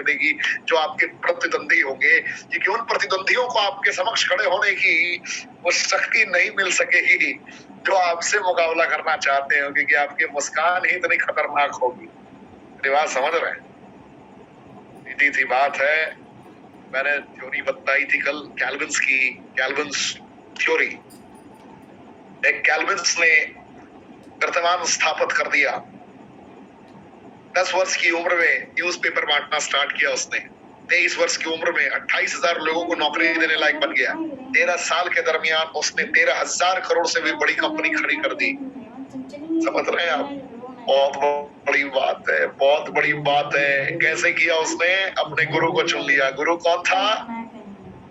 देगी जो आपके प्रतिद्वंदी होंगे, क्योंकि उन प्रतिद्वंदियों को आपके समक्ष खड़े होने की वो शक्ति नहीं मिल सकेगी जो आपसे मुकाबला करना चाहते हो, क्योंकि आपकी मुस्कान ही इतनी खतरनाक होगी। मेरी बात समझ रहे हैं? सीधी सी बात है। मैंने थ्योरी बताई थी कल कैल्विन्स की, कैल्विन्स थ्योरी। एक कैल्विन्स ने कीर्तिमान स्थापित कर दिया। 10 वर्ष की उम्र में न्यूज़पेपर बांटना स्टार्ट किया उसने। 23 वर्ष की उम्र में 28,000 लोगों को नौकरी देने लायक बन गया। 13 साल के दरमियान उसने 13,000 करोड़ से भी बड़ी कंपनी खड़ी कर दी। समझ रहे हैं आप? बहुत बड़ी बात है, बहुत बड़ी बात है। कैसे किया उसने? अपने गुरु को चुन लिया। गुरु कौन था?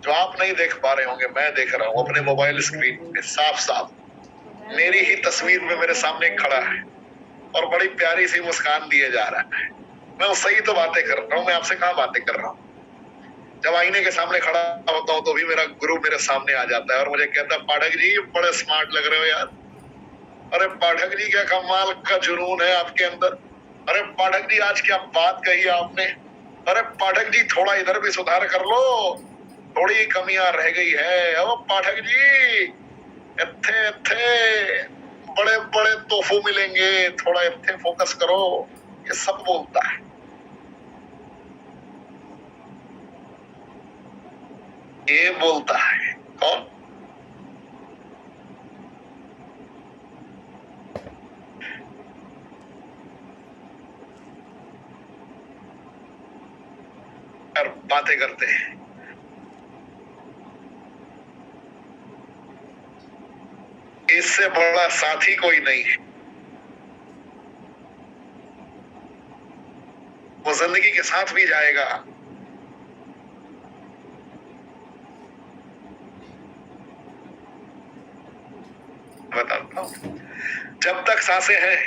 जो आप नहीं देख पा रहे होंगे, मैं देख रहा हूँ अपने मोबाइल स्क्रीन पे साफ साफ। मेरी ही तस्वीर में मेरे सामने खड़ा है और बड़ी प्यारी सी मुस्कान दिए जा रहा है। मैं उससे ही तो बातें कर रहा हूँ, मैं आपसे कहाँ बातें कर रहा हूँ। जब आईने के सामने खड़ा होता हूँ तो भी मेरा गुरु मेरे सामने आ जाता है और मुझे कहता है, पाठक जी बड़े स्मार्ट लग रहे हो यार। अरे पाठक जी क्या कमाल का जुनून है आपके अंदर। अरे पाठक जी आज क्या बात कही आपने। अरे पाठक जी थोड़ा इधर भी सुधार कर लो, थोड़ी कमियां रह गई है। ओ पाठक जी इत्थे इत्थे बड़े बड़े तोहफे मिलेंगे, थोड़ा इत्थे फोकस करो। ये सब बोलता है। ये बोलता है कौन? और बातें करते हैं। इससे बड़ा साथी कोई नहीं है। वो जिंदगी के साथ भी जाएगा। बताता हूं, जब तक सांसें हैं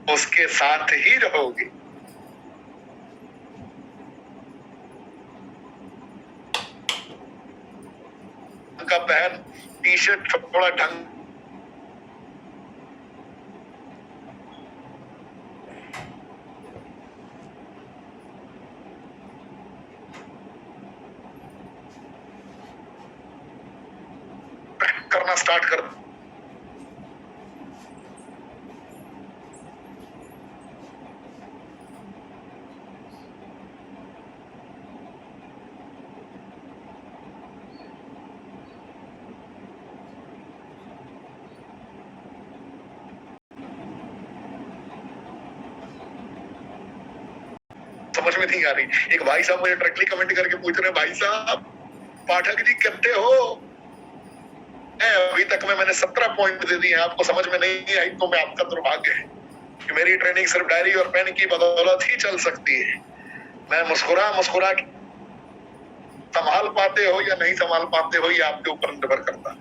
उसके साथ ही रहोगे। का पहन, टी शर्ट थोड़ा ढंग करना स्टार्ट कर। समझ में नहीं आ रही। एक भाई साहब मुझे डायरेक्टली कमेंट करके पूछ रहे, भाई साहब पाठक जी कहते हो अभी तक में मैंने 17 पॉइंट दे दिए, आपको समझ में नहीं आई तो मैं आपका दुर्भाग्य है कि मेरी ट्रेनिंग सिर्फ डायरी और पेन की बदौलत ही चल सकती है। मैं मुस्कुरा मुस्कुरा संभाल पाते हो या नहीं संभाल पाते हो ये आपके ऊपर निर्भर करता है,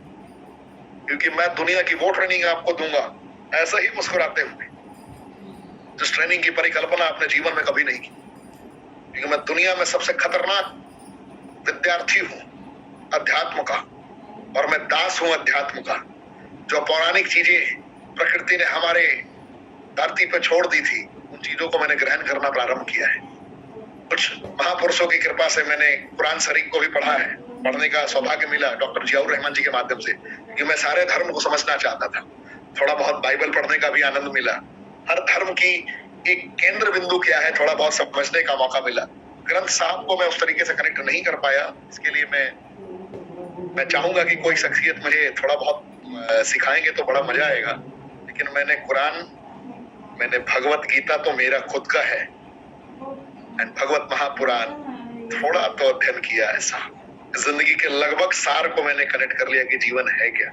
क्योंकि मैं दुनिया की वो ट्रेनिंग आपको दूंगा ऐसा ही मुस्कुराते हुए जिस ट्रेनिंग की परिकल्पना आपने जीवन में कभी नहीं की। क्योंकि मैं दुनिया में सबसे खतरनाक विद्यार्थी हूं अध्यात्म का, और मैं दास हूं अध्यात्म का। जो पौराणिक चीजें प्रकृति ने हमारे धरती पर छोड़ दी थी उन चीजों को मैंने ग्रहण करना प्रारंभ किया है। कुछ महापुरुषों की कृपा से मैंने कुरान शरीफ को भी पढ़ा है, पढ़ने का सौभाग्य मिला डॉक्टर जियाउर रहमान जी के माध्यम से, क्योंकि मैं सारे धर्म को समझना चाहता था। थोड़ा बहुत बाइबल पढ़ने का भी आनंद मिला। हर धर्म की एक केंद्र बिंदु क्या है थोड़ा बहुत समझने का मौका मिला। ग्रंथ साहब को मैं उस तरीके से कनेक्ट नहीं कर पाया, इसके लिए मैं चाहूंगा कि कोई शख्सियत मुझे थोड़ा बहुत सिखाएंगे तो बड़ा मजा आएगा। लेकिन मैंने कुरान, मैंने भगवत गीता तो मेरा खुद का है, एंड भगवत महापुराण थोड़ा तो अध्ययन किया। ऐसा जिंदगी के लगभग सार को मैंने कनेक्ट कर लिया कि जीवन है क्या,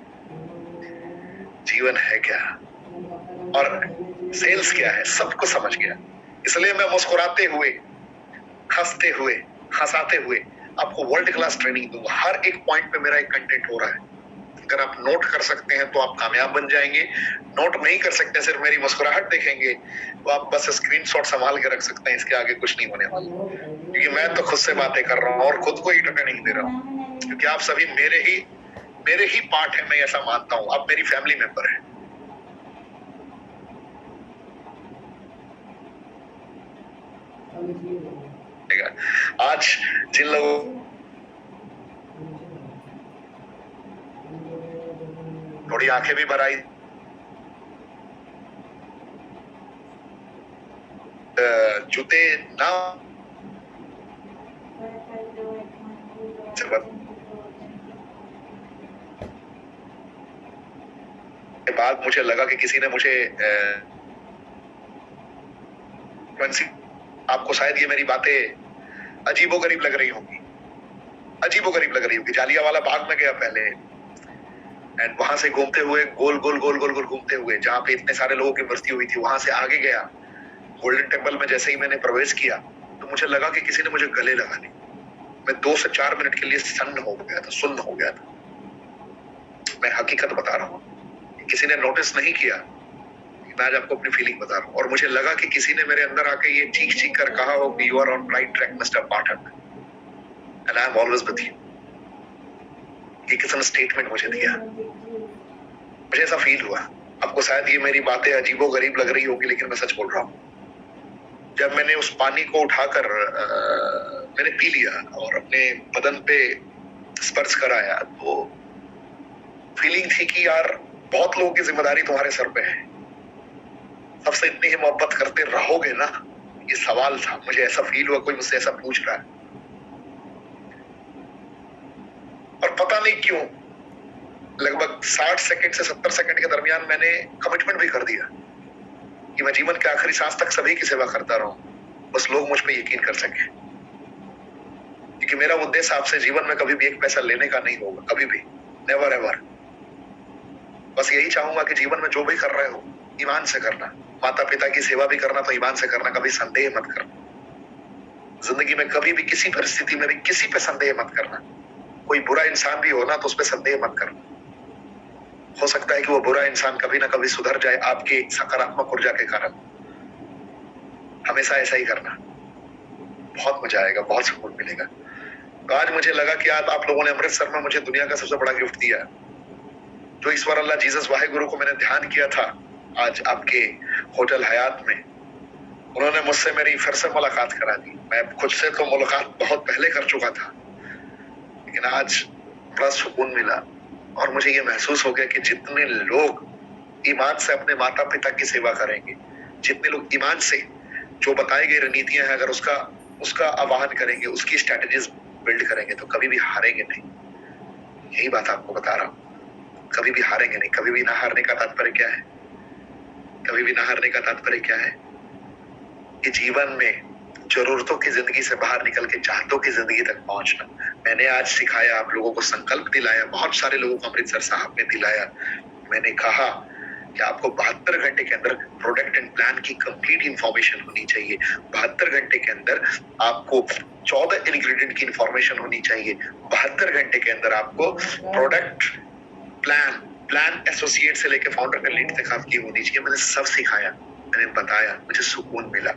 जीवन है क्या और सेल्स क्या है, सबको समझ गया। इसलिए मैं मुस्कुराते हुए, हंसते हुए, हंसाते हुए आपको वर्ल्ड क्लास ट्रेनिंग दूंगा। हर एक पॉइंट पे मेरा एक कंटेंट हो रहा है। अगर आप नोट कर सकते हैं तो आप कामयाब बन जाएंगे। नोट नहीं कर सकते, सिर्फ मेरी मुस्कुराहट देखेंगे तो आप बस स्क्रीनशॉट संभाल के रख सकते हैं। इसके आगे कुछ नहीं होने वाला, क्योंकि मैं तो खुद से बातें कर रहा हूँ और खुद को ही ट्रेनिंग दे रहा हूँ, क्योंकि आप सभी मेरे ही पार्ट है। मैं ऐसा मानता हूँ, आप मेरी फैमिली मेंबर है। आज जिन लोगों थोड़ी आंखें भी भर आई, जूते ना के बाद मुझे लगा कि किसी ने मुझे आपको शायद ये मेरी बातें अजीबोगरीब लग रही होंगी, अजीबोगरीब लग रही होगी। जालियांवाला बाग में गया पहले, एंड वहां से घूमते हुए गोल गोल गोल गोल गोल घूमते हुए जहां पे इतने सारे लोगों की मृत्यु हुई थी, वहां से आगे गया। गोल्डन टेम्पल में जैसे ही मैंने प्रवेश किया तो मुझे लगा कि किसी ने मुझे गले लगा ली। मैं 2 से 4 मिनट के लिए सन्न हो गया था, सुन्न हो गया था। मैं हकीकत बता रहा हूँ, किसी ने नोटिस नहीं किया, मैं आज आपको अपनी फीलिंग बता रहा हूँ। और मुझे लगा कि किसी ने मेरे अंदर आके ये चीख चीख कर कहा हो कि you are on right track mister Pathak, and I am always with you. ये किसी ने स्टेटमेंट मुझे दिया, मुझे ऐसा फील हुआ। आपको शायद ये मेरी बातें अजीबोगरीब लग रही होगी, लेकिन मैं सच बोल रहा हूँ। जब मैंने उस पानी को उठाकर मैंने पी लिया और अपने बदन पे स्पर्श कराया, तो फीलिंग थी कि यार बहुत लोगों की जिम्मेदारी तुम्हारे सर पे है, सबसे इतनी ही मोहब्बत करते रहोगे ना, ये सवाल था। मुझे ऐसा फील हुआ कोई मुझसे ऐसा पूछ रहा है, और पता नहीं क्यों लगभग 60 सेकंड से 70 सेकंड के दरमियान मैंने कमिटमेंट भी कर दिया कि मैं जीवन के आखिरी सांस तक सभी की सेवा करता रहूं, बस लोग मुझ पे यकीन कर सके। क्योंकि मेरा उद्देश्य आपसे जीवन में कभी भी एक पैसा लेने का नहीं होगा, कभी भी, नेवर एवर। बस यही चाहूंगा कि जीवन में जो भी कर रहे हो ईमान से करना, माता पिता की सेवा भी करना तो ईमान से करना, कभी संदेह मत करना। जिंदगी में कभी भी किसी परिस्थिति में भी किसी पे संदेह मत करना। कोई बुरा इंसान भी हो ना तो उस पर संदेह मत करना। हो सकता है कि वो बुरा इंसान कभी ना कभी सुधर जाए आपकी सकारात्मक ऊर्जा के कारण। हमेशा ऐसा ही करना, बहुत मजा आएगा, बहुत सुकून मिलेगा। तो आज मुझे लगा कि आप लोगों ने अमृतसर में मुझे दुनिया का सबसे बड़ा गिफ्ट दिया। जो ईश्वर अल्लाह जीसस वाहेगुरु को मैंने ध्यान किया था आज आपके होटल हयात में, उन्होंने मुझसे मेरी फिर से मुलाकात करा दी। मैं खुद से तो मुलाकात बहुत पहले कर चुका था, लेकिन आज बड़ा सुकून मिला और मुझे ये महसूस हो गया कि जितने लोग ईमान से अपने माता पिता की सेवा करेंगे, जितने लोग ईमान से जो बताई गई रणनीतियां हैं अगर उसका आवाहन करेंगे, उसकी स्ट्रेटेजीज बिल्ड करेंगे, तो कभी भी हारेंगे नहीं। यही बात आपको बता रहा हूँ, कभी भी हारेंगे नहीं। कभी भी ना हारने का तात्पर्य क्या है? कभी भी ना हारने का तात्पर्य क्या है? कि जीवन में जरूरतों की जिंदगी से बाहर निकल के चाहतों की जिंदगी तक पहुंचना। मैंने आज सिखाया, आप लोगों को संकल्प दिलाया, बहुत सारे लोगों को अमृतसर साहब ने दिलाया। मैंने कहा कि आपको 72 घंटे के अंदर प्रोडक्ट एंड प्लान की कंप्लीट इंफॉर्मेशन होनी चाहिए। 72 घंटे के अंदर आपको 14 इंग्रेडिएंट की इंफॉर्मेशन होनी चाहिए। 72 घंटे के अंदर आपको प्रोडक्ट प्लान एसोसिएट से लेकर फाउंडर का लीड तक आपकी होनी चाहिए। मैंने सब सिखाया, मैंने बताया, मुझे सुकून मिला।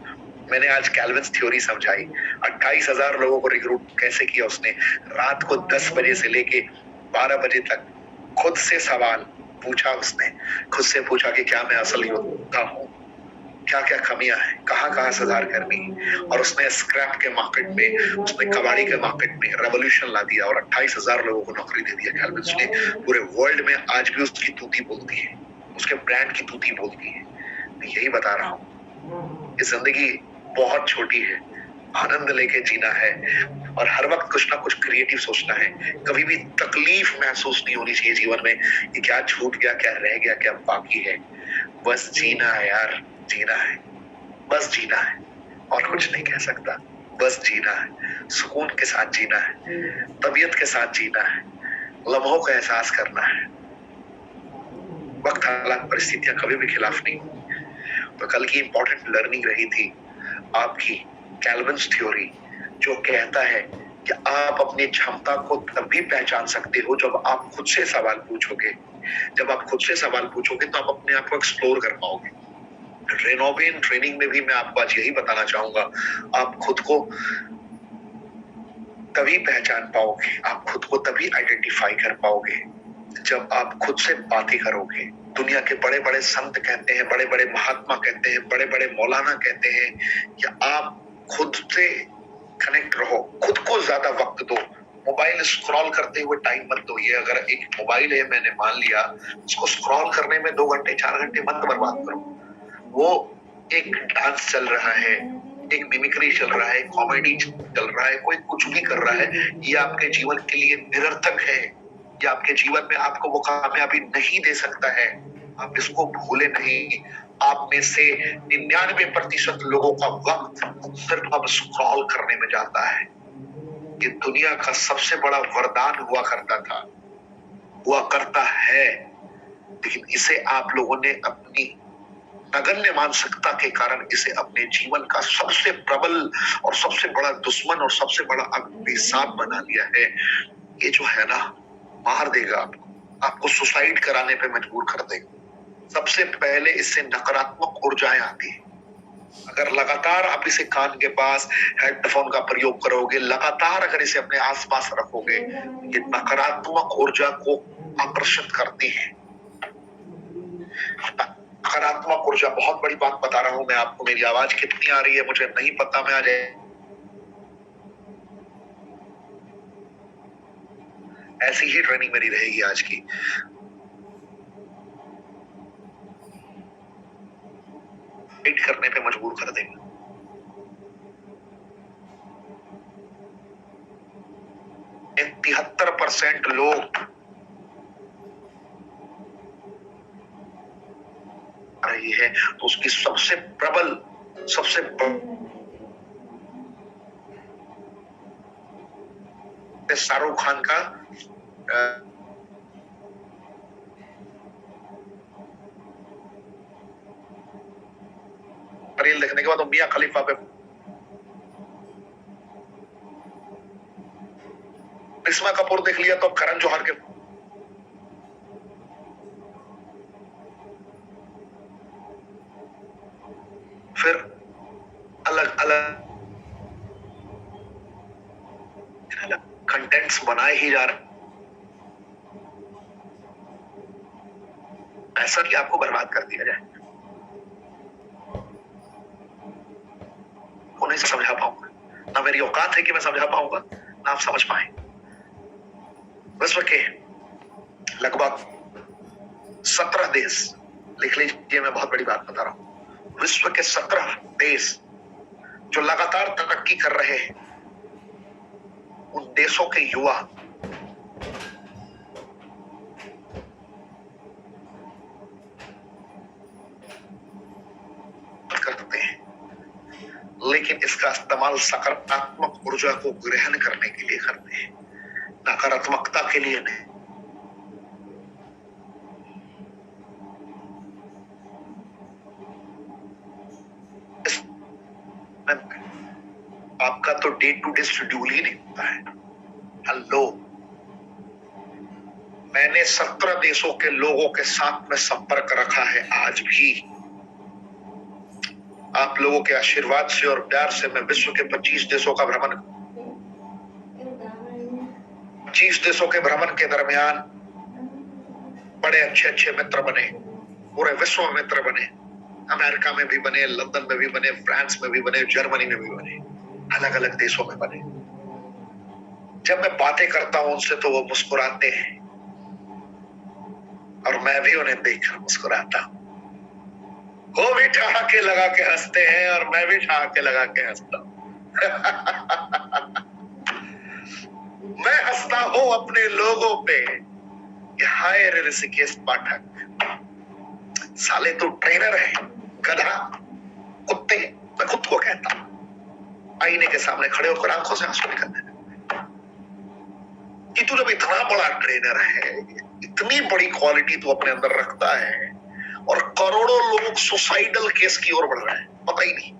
मैंने आज कैल्विन्स थ्योरी समझाई। 28,000 लोगों को रिक्रूट कैसे किया उसने। रात को 10 बजे से लेके 12 बजे तक खुद से सवाल पूछा उसने, खुद से पूछा कि क्या मैं असल योद्धा हूँ, क्या क्या कमियां हैं, कहाँ कहाँ सुधार करनी है। और उसने स्क्रैप के मार्केट में, उसने कबाड़ी के मार्केट में रेवोल्यूशन ला दिया और 28,000 लोगों को नौकरी दे दिया। कैल्विन्स ने पूरे वर्ल्ड में आज भी उसकी तूती बोलती है, उसके ब्रांड की तूती बोलती है। मैं यही बता रहा हूँ, ये जिंदगी बहुत छोटी है, आनंद लेके जीना है और हर वक्त कुछ ना कुछ क्रिएटिव सोचना है। कभी भी तकलीफ महसूस नहीं होनी चाहिए जीवन में कि क्या छूट गया, क्या रह गया, क्या बाकी है। बस जीना है यार, जीना है, बस जीना है, और कुछ नहीं कह सकता। बस जीना है, सुकून के साथ जीना है, तबीयत के साथ जीना है, लम्हों का एहसास करना है। वक्त, हालात, परिस्थितियां कभी भी खिलाफ नहीं। तो कल की इंपॉर्टेंट लर्निंग रही थी आपकी कैल्विन्स थ्योरी, जो कहता है कि आप अपनी क्षमता को तभी पहचान सकते हो जब आप खुद से सवाल पूछोगे। जब आप खुद से सवाल पूछोगे तो आप अपने आप को एक्सप्लोर कर पाओगे। रेनोवेन ट्रेनिंग में भी मैं आपको आज यही बताना चाहूंगा, आप खुद को तभी पहचान पाओगे, आप खुद को तभी आइडेंटिफाई कर पाओगे जब आप खुद से बातें करोगे। दुनिया के बड़े बड़े संत कहते हैं, बड़े बड़े महात्मा कहते हैं, बड़े बड़े मौलाना कहते हैं कि आप खुद से कनेक्ट रहो, खुद को ज्यादा वक्त दो। मोबाइल स्क्रॉल करते हुए टाइम मत दो। ये अगर एक मोबाइल है, मैंने मान लिया, उसको स्क्रॉल करने में 2 घंटे 4 घंटे मत बर्बाद करो। वो एक डांस चल रहा है, एक मिमिक्री चल रहा है, कॉमेडी चल रहा है, कोई कुछ भी कर रहा है, ये आपके जीवन के लिए निरर्थक है। ये आपके जीवन में आपको वो कामयाबी नहीं दे सकता है। आप इसको भूले नहीं। आप में से 99% लोगों का वक्त सिर्फ अब स्क्रॉल करने में जाता है। ये दुनिया का सबसे बड़ा वरदान हुआ करता था, हुआ करता है, लेकिन इसे आप लोगों ने अपनी नगण्य मानसिकता के कारण इसे अपने जीवन का सबसे प्रबल और सबसे बड़ा दुश्मन और सबसे बड़ा अभिशाप बना लिया है। ये जो है ना, मार देगा आपको सुसाइड कराने पे मजबूर कर देगा। सबसे पहले इससे नकारात्मक ऊर्जाएं आती है। अगर लगातार आप इसे कान के पास हेडफोन का प्रयोग करोगे, लगातार अगर इसे अपने आसपास रखोगे, ये नकारात्मक ऊर्जा को आकर्षित करती है। नकारात्मक ऊर्जा, बहुत बड़ी बात बता रहा हूं मैं आपको। मेरी आवाज कितनी आ रही है मुझे नहीं पता। मैं आज ऐसी ही ट्रेनिंग मेरी रहेगी आज की। वेट करने पे मजबूर कर देगा। इन 73% लोग रही है, तो उसकी सबसे प्रबल, सबसे शाहरुख खान का रील देखने के बाद मियां खलीफा पे करिश्मा कपूर देख लिया तो करण जौहर के फिर अलग अलग कंटेंट्स बनाए ही जा रहे। ऐसा कि आपको बर्बाद कर दिया जाए, को नहीं समझा पाऊंगा, ना मेरी औकात है कि मैं समझा पाऊंगा, ना आप समझ पाए। विश्व के लगभग 17 देश, लिख लीजिए, मैं बहुत बड़ी बात बता रहा हूं। विश्व के 17 देश जो लगातार तरक्की कर रहे हैं, उन देशों के युवा करते हैं, लेकिन इसका इस्तेमाल सकारात्मक ऊर्जा को ग्रहण करने के लिए करते हैं, नकारात्मकता के लिए नहीं। आपका तो डे टू डे शेड्यूल ही नहीं होता है। हेलो, मैंने 17 देशों के लोगों के साथ में संपर्क रखा है। आज भी आप लोगों के आशीर्वाद से और प्यार से मैं विश्व के 25 देशों का भ्रमण 25 देशों के भ्रमण के दरमियान बड़े अच्छे अच्छे मित्र बने, पूरे विश्व में मित्र बने। अमेरिका में भी बने, लंदन में भी बने, फ्रांस में भी बने, जर्मनी में भी बने, अलग अलग देशों में बने। जब मैं बातें करता हूं उनसे तो वो मुस्कुराते हैं और मैं भी उन्हें देखकर मुस्कुराता हूं। वो भी ठहाके लगा के हंसते हैं और मैं भी ठहाके लगा के हंसता हूं। मैं हंसता हूं अपने लोगों पे। हाय रे ऋषिकेश पाठक, साले तो ट्रेनर है, गधा, कुत्ते, मैं खुद को कहता हूं। आईने के सामने खड़े होकर आंखों से आंसू निकलने कि तू जब इतना बड़ा ट्रेनर है, इतनी बड़ी क्वालिटी तू अपने अंदर रखता है, और करोड़ों लोग सुसाइडल केस की ओर बढ़ रहे हैं, पता ही नहीं।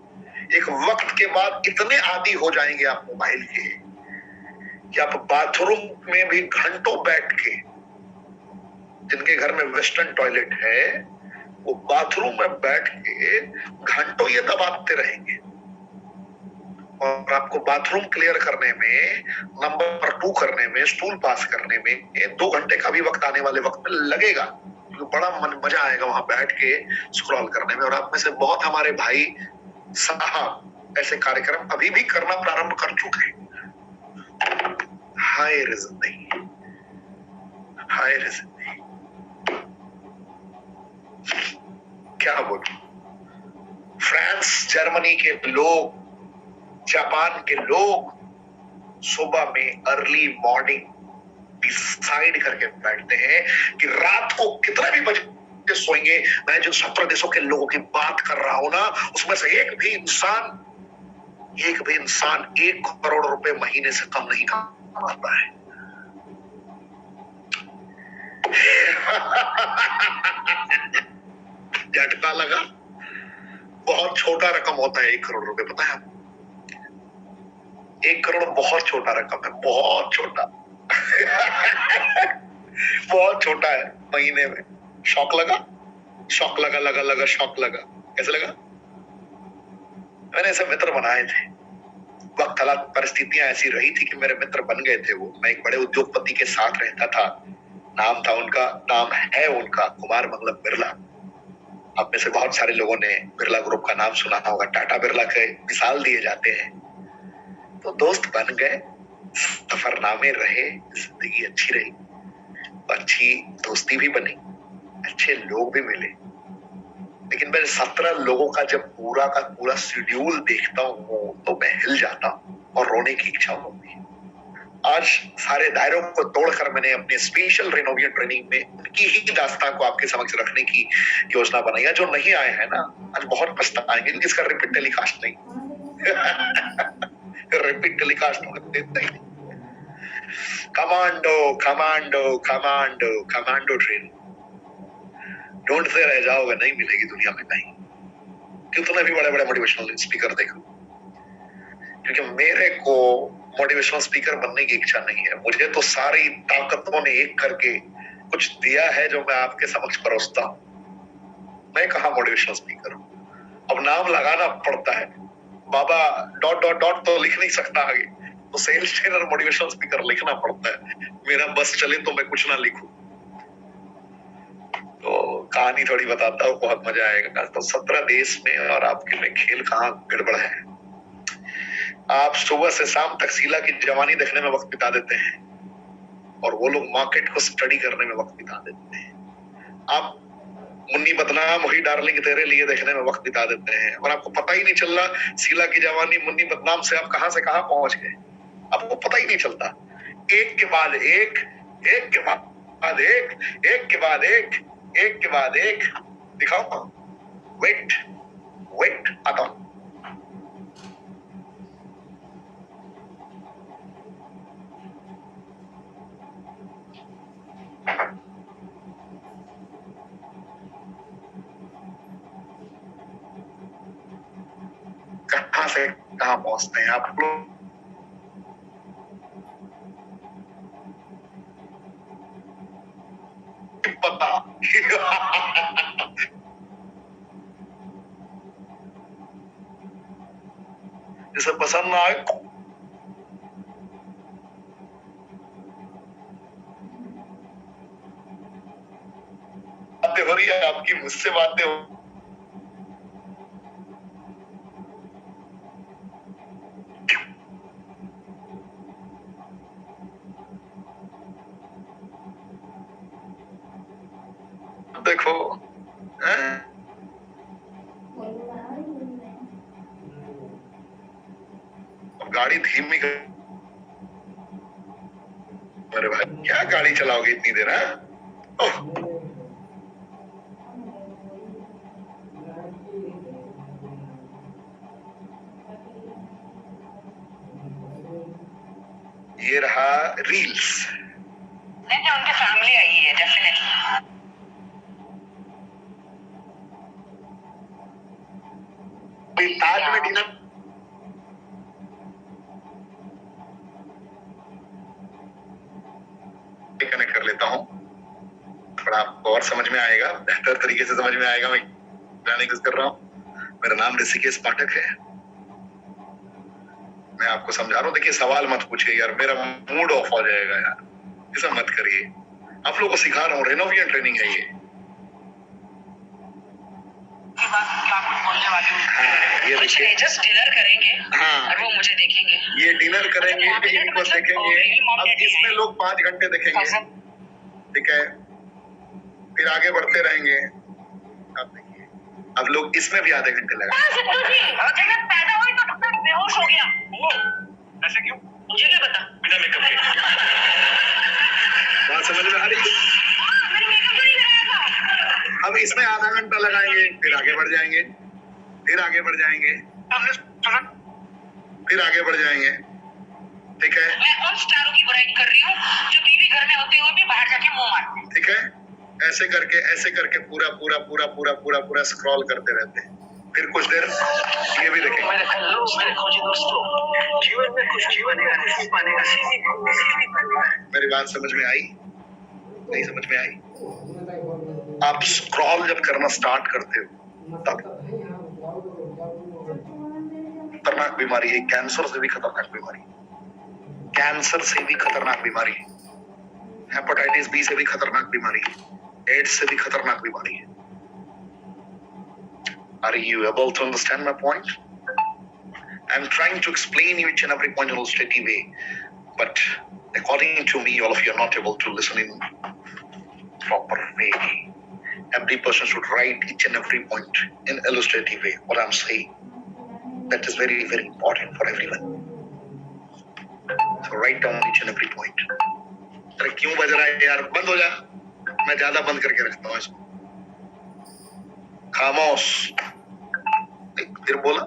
एक वक्त के बाद इतने आदी हो जाएंगे आप मोबाइल के कि आप बाथरूम में भी घंटों बैठ के, जिनके घर में वेस्टर्न टॉयलेट है, वो बाथरूम में बैठ के घंटों ये दबाते रहेंगे, और आपको बाथरूम क्लियर करने में, नंबर 2 करने में, स्टूल पास करने में 2 घंटे का भी वक्त आने वाले वक्त में लगेगा। तो बड़ा मजा आएगा वहां बैठ के स्क्रॉल करने में। और आप में से बहुत हमारे भाई साहब ऐसे कार्यक्रम अभी भी करना प्रारंभ कर चुके हैं। हाय रे जिंदगी, हाय रे जिंदगी, क्या बोलूं। फ्रांस जर्मनी के लोग, जापान के लोग सुबह में अर्ली मॉर्निंग डिसाइड करके बैठते हैं कि रात को कितने भी बजे सोएंगे। मैं जिन 17 देशों के लोगों की बात कर रहा हूं ना, उसमें से एक भी इंसान 1 करोड़ रुपए महीने से कम नहीं कमाता है। झटका लगा। बहुत छोटा रकम होता है 1 करोड़ रुपए, पता है? 1 करोड़ बहुत छोटा रकम है, बहुत छोटा। बहुत छोटा है महीने में। शौक लगा, शौक लगा, लगा लगा, शौक लगा। कैसे लगा? मैंने ऐसे मित्र बनाए थे। वक्त हालात परिस्थितियां ऐसी रही थी कि मेरे मित्र बन गए थे वो। मैं एक बड़े उद्योगपति के साथ रहता था। नाम है उनका कुमार मंगलम बिरला। आप में से बहुत सारे लोगों ने बिरला ग्रुप का नाम सुना होगा। टाटा बिरला के मिसाल दिए जाते हैं। तो दोस्त बन गए, सफरनामे रहे, जिंदगी अच्छी रही, अच्छी दोस्ती भी बनी, अच्छे लोग भी मिले। लेकिन मैं 17 लोगों का जब पूरा का पूरा शेड्यूल देखता हूँ तो मैं हिल जाता हूँ और रोने की इच्छा होती है। आज सारे दायरों को तोड़कर मैंने अपने स्पेशल रेनोवियन ट्रेनिंग में उनकी ही दास्तान को आपके समक्ष रखने की योजना बनाई है। जो नहीं आए हैं ना, आज बहुत पछताएंगे क्योंकि इसका रिपीट टेलीकास्ट नहीं। रिपीट टेलीकास्ट होने देता ही नहीं। Commando commando commando commando training ढूंढते रह जाओगे, नहीं मिलेगी दुनिया में कहीं। कितने भी बड़े बड़े मोटिवेशनल स्पीकर देखो, क्योंकि मेरे को मोटिवेशनल स्पीकर बनने की इच्छा नहीं है। मुझे तो सारी ताकतों ने एक करके कुछ दिया है जो मैं आपके समक्ष परोसता हूं। मैं कहा मोटिवेशनल स्पीकर हूं, अब नाम लगाना पड़ता है। बाबा डॉट डॉट डॉट तो लिख नहीं सकता आगे, तो सेल्स ट्रेनर मोटिवेशनल स्पीकर लिखना पड़ता है। मेरा बस चले तो मैं कुछ ना लिखूं। तो कहानी थोड़ी बताता हूँ, बहुत मजा आएगा। तो 17 देश में और आपके में खेल कहाँ गड़बड़ है। आप सुबह से शाम तक शीला की जवानी देखने में वक्त बिता देते हैं और वो लोग मार्केट को स्टडी करने में वक्त बिता देते हैं। आप मुन्नी बदनाम हुई डार्लिंग तेरे लिए देखने में वक्त बिता देते हैं और आपको पता ही नहीं चल रहा शीला की जवानी मुन्नी बदनाम से आप कहां पहुंच गए, आपको पता ही नहीं चलता। एक के बाद एक, एक के बाद एक, एक के बाद एक, एक के बाद एक। दिखाओ, वेट वेट, आता हूं। कहां से कहां पहुंचते हैं आप लोग। पता जिसे पसंद ना आए बातें हो रही है आपकी, मुझसे बातें हो। देखो गाड़ी धीमी कर। मेरे भाई क्या गाड़ी चलाओगे इतनी देर? ये रहा रील्स। नहीं, उनकी फैमिली आई है डेफिनेटली। ताज में डिनर कनेक्ट कर लेता हूँ, थोड़ा आपको और समझ में आएगा, बेहतर तरीके से समझ में आएगा मैं जाने की कर रहा हूँ। मेरा नाम ऋषिकेश पाठक है। मैं आपको समझा रहा हूँ। देखिए, सवाल मत पूछिए यार, मेरा मूड ऑफ हो जाएगा यार, ऐसा मत करिए। आप लोगों को सिखा रहा हूँ, रेनोवियन ट्रेनिंग है ये। के बाद क्या कुछ बोलने वाले हो? हाँ, ये कुछ नहीं, जस्ट डिनर करेंगे। हाँ, और वो मुझे देखेंगे। ये डिनर करेंगे, इनको देखेंगे। अब इसमें लोग 5 घंटे देखेंगे, ठीक है, फिर आगे बढ़ते रहेंगे। अब देखिए, अब लोग इसमें भी आधे घंटे लगा। जब मैं पैदा हुई तो डॉक्टर बेहोश हो गया। वो ऐसे क्यों? मुझे क्या पता। बिना मेकअप के। बात समझ में आ रही है? मैंने मेकअप नहीं लगाया था। अब इसमें आधा घंटा लगाएंगे, फिर आगे बढ़ जाएंगे, फिर आगे बढ़ जाएंगे, हमने सुना। फिर आगे बढ़ जाएंगे, ठीक है। मैं उन स्टारों की बुराई कर रही हूँ जो बीवी घर में होते हुए भी बाहर जाके मुंह मारते हैं। ठीक है, ऐसे करके पूरा पूरा पूरा पूरा पूरा पूरा स्क्रॉल करते रहते हैं। फिर कुछ देर ये भी देखेंगे। मेरे खोजी दोस्तों, जीवन में कुछ जीवन का पाने का सीखी। मेरी बात समझ में आई? नहीं समझ में आई? आप स्क्रॉल जब करना स्टार्ट करते हो तब खतरनाक बीमारी है, कैंसर से भी खतरनाक बीमारी, कैंसर से भी खतरनाक बीमारी, हेपेटाइटिस बी से भी खतरनाक बीमारी, एड्स से भी खतरनाक बीमारी है। Are you able to understand my point? I'm trying to explain each and every point in a steady way, but according to me, all of you are not able to listen in proper way. Every person should write each and every point in illustrative way. What I'm saying, that is very, very important for everyone. So write down each and every point. अरे क्यों बज रहा है यार? बंद हो जा। मैं ज्यादा बंद करके रखता हूँ इसको। खामोश। फिर बोला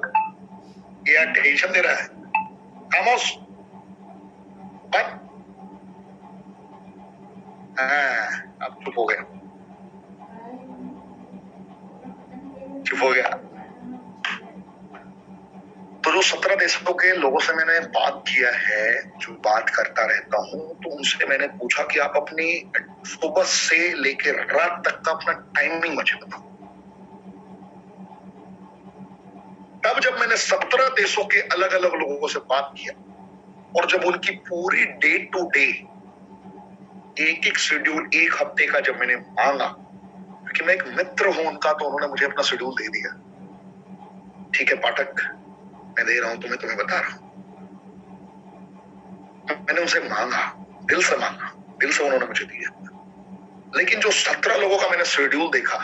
ये यार टेंशन दे रहा है। खामोश। बंद। हाँ, अब चुप हो गया, चुप हो गया। तो जो 17 देशों के लोगों से मैंने बात किया है, जो बात करता रहता हूँ, तो उनसे मैंने पूछा कि आप अपनी सुबह से लेकर रात तक का अपना टाइमिंग मुझे बताओ। तब जब मैंने 17 देशों के अलग अलग लोगों से बात किया और जब उनकी पूरी डे टू डे एक एक शेड्यूल एक हफ्ते का जब मैंने मांगा, क्योंकि मैं एक मित्र हूं उनका, तो उन्होंने मुझे अपना शेड्यूल दे दिया। ठीक है पाठक, मैं दे रहा हूं तुम्हें, तुम्हें बता रहा हूं। मैंने उनसे मांगा, दिल से मांगा, दिल से उन्होंने मुझे दिया। लेकिन जो 17 लोगों का मैंने शेड्यूल देखा,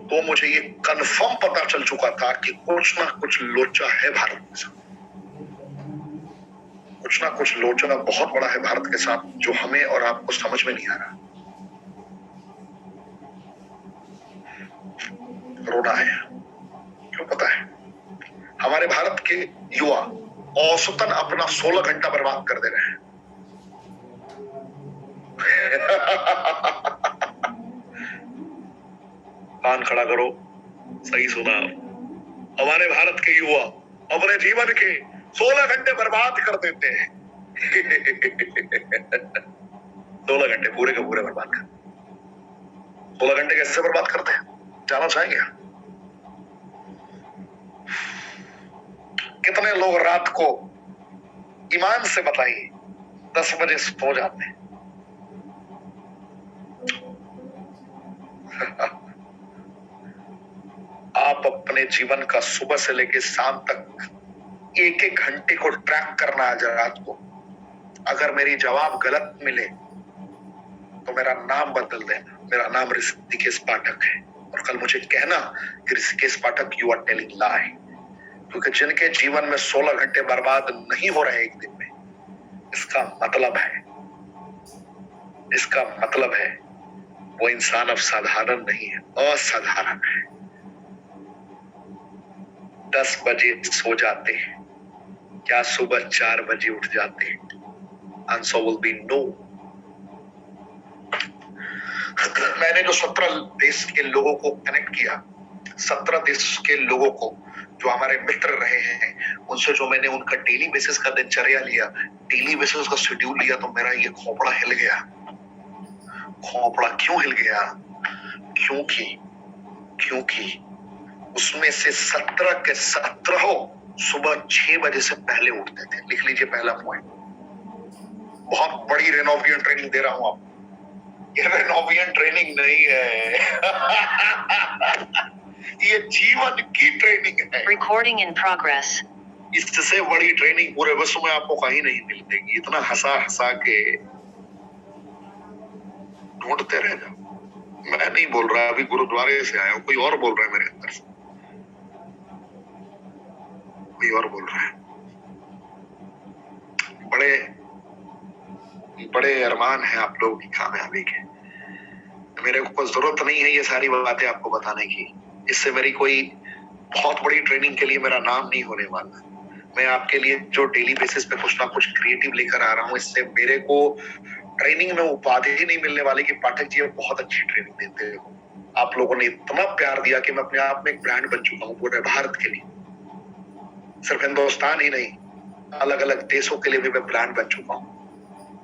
तो मुझे ये कंफर्म पता चल चुका था कि कुछ ना कुछ लोचा है भारत के साथ, कुछ ना कुछ लोचना बहुत बड़ा है भारत के साथ, जो हमें और आपको समझ में नहीं आ रहा। रोना है, क्यों पता है? हमारे भारत के युवा औसतन अपना 16 घंटा बर्बाद कर दे रहे हैं। कान खड़ा करो, सही सुना। हमारे भारत के युवा अपने जीवन के 16 घंटे बर्बाद कर देते हैं। 16 घंटे पूरे के पूरे बर्बाद कर। 16 घंटे कैसे बर्बाद करते हैं, जानना चाहेंगे? कितने लोग रात को, ईमान से बताइए, 10 बजे सो जाते हैं? आप अपने जीवन का सुबह से लेकर शाम तक एक एक घंटे को ट्रैक करना आज रात को। अगर मेरी जवाब गलत मिले तो मेरा नाम बदल देना, मेरा नाम ऋषिकेश पाठक है, और कल मुझे कहना कि ऋषिकेश पाठक यू आर टेलिंग लाई। क्योंकि जिनके जीवन में 16 घंटे बर्बाद नहीं हो रहे एक दिन में, इसका मतलब है वो इंसान अब साधारण नहीं है, असाधारण है। 10 बजे सो जाते हैं, क्या सुबह 4 बजे उठ जाते हैं? Answer will be no. मैंने जो 17 देश के लोगों को कनेक्ट किया, 17 देश के लोगों को जो हमारे मित्र रहे हैं, उनसे जो मैंने उनका डेली बेसिस का दिनचर्या लिया, डेली बेसिस का शेड्यूल लिया, तो मेरा ये खोपड़ा हिल गया। खोपड़ा क्यों हिल गया? क्योंकि उसमें से 17 के 17 सुबह 6 बजे से पहले उठते थे। लिख लीजिए पहला पॉइंट। बहुत बड़ी रेनोवेशन ट्रेनिंग दे रहा हूं आपको। ये रेनोवियन ट्रेनिंग नहीं है। ये जीवन की ट्रेनिंग है। Recording in progress. इससे बड़ी ट्रेनिंग पूरे विश्व में आपको कहीं नहीं मिलेगी। इतना हंसा हंसा के ढूंढते रह जाओ। मैं नहीं बोल रहा, अभी गुरुद्वारे से आया हूं, कोई और बोल रहा है मेरे अंदर से, कोई और बोल रहा है। बड़े बड़े अरमान हैं आप लोगों की कामयाबी के। मेरे को जरूरत नहीं है ये सारी बातें आपको बताने की। इससे मेरी कोई बहुत बड़ी ट्रेनिंग के लिए मेरा नाम नहीं होने वाला। मैं आपके लिए जो डेली बेसिस पे कुछ ना कुछ क्रिएटिव लेकर आ रहा हूँ, इससे मेरे को ट्रेनिंग में उपाधि ही नहीं मिलने वाली कि पाठक जी आप बहुत अच्छी ट्रेनिंग देते हो। आप लोगों ने इतना प्यार दिया कि मैं अपने आप में एक ब्रांड बन चुका हूँ पूरे भारत के लिए। सिर्फ हिंदुस्तान ही नहीं, अलग अलग देशों के लिए भी मैं ब्रांड बन चुका हूँ।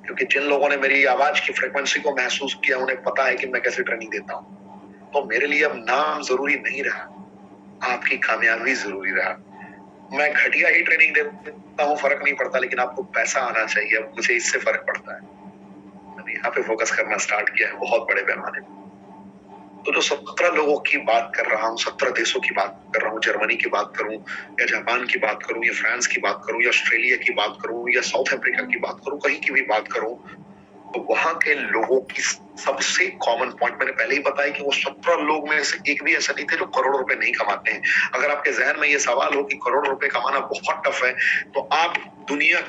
क्योंकि जिन लोगों ने मेरी आवाज की फ्रीक्वेंसी को महसूस किया, उन्हें पता है कि मैं कैसे ट्रेनिंग देता हूँ। तो मेरे लिए अब नाम जरूरी नहीं रहा, आपकी कामयाबी जरूरी रहा। मैं घटिया ही ट्रेनिंग देता हूँ, फर्क नहीं पड़ता, लेकिन आपको पैसा आना चाहिए, अब मुझे इससे फर्क पड़ता है। मैंने यहाँ पे फोकस करना स्टार्ट किया है बहुत बड़े पैमाने पर। तो जो 17 लोगों की बात कर रहा हूँ, 17 देशों की बात कर रहा हूँ, जर्मनी की बात करूं या जापान की बात करूं या फ्रांस की बात करूं या ऑस्ट्रेलिया की बात करूं या साउथ अफ्रीका की बात करूं, कहीं की भी बात करूं, तो वहां के लोगों की सबसे कॉमन पॉइंट मैंने पहले ही बताया कि वो 17 लोग में से एक भी ऐसा नहीं थे जो करोड़ रुपए नहीं कमाते हैं। अगर आपके जहन में ये सवाल हो कि करोड़ रुपए कमाना बहुत टफ है, तो आप दुनिया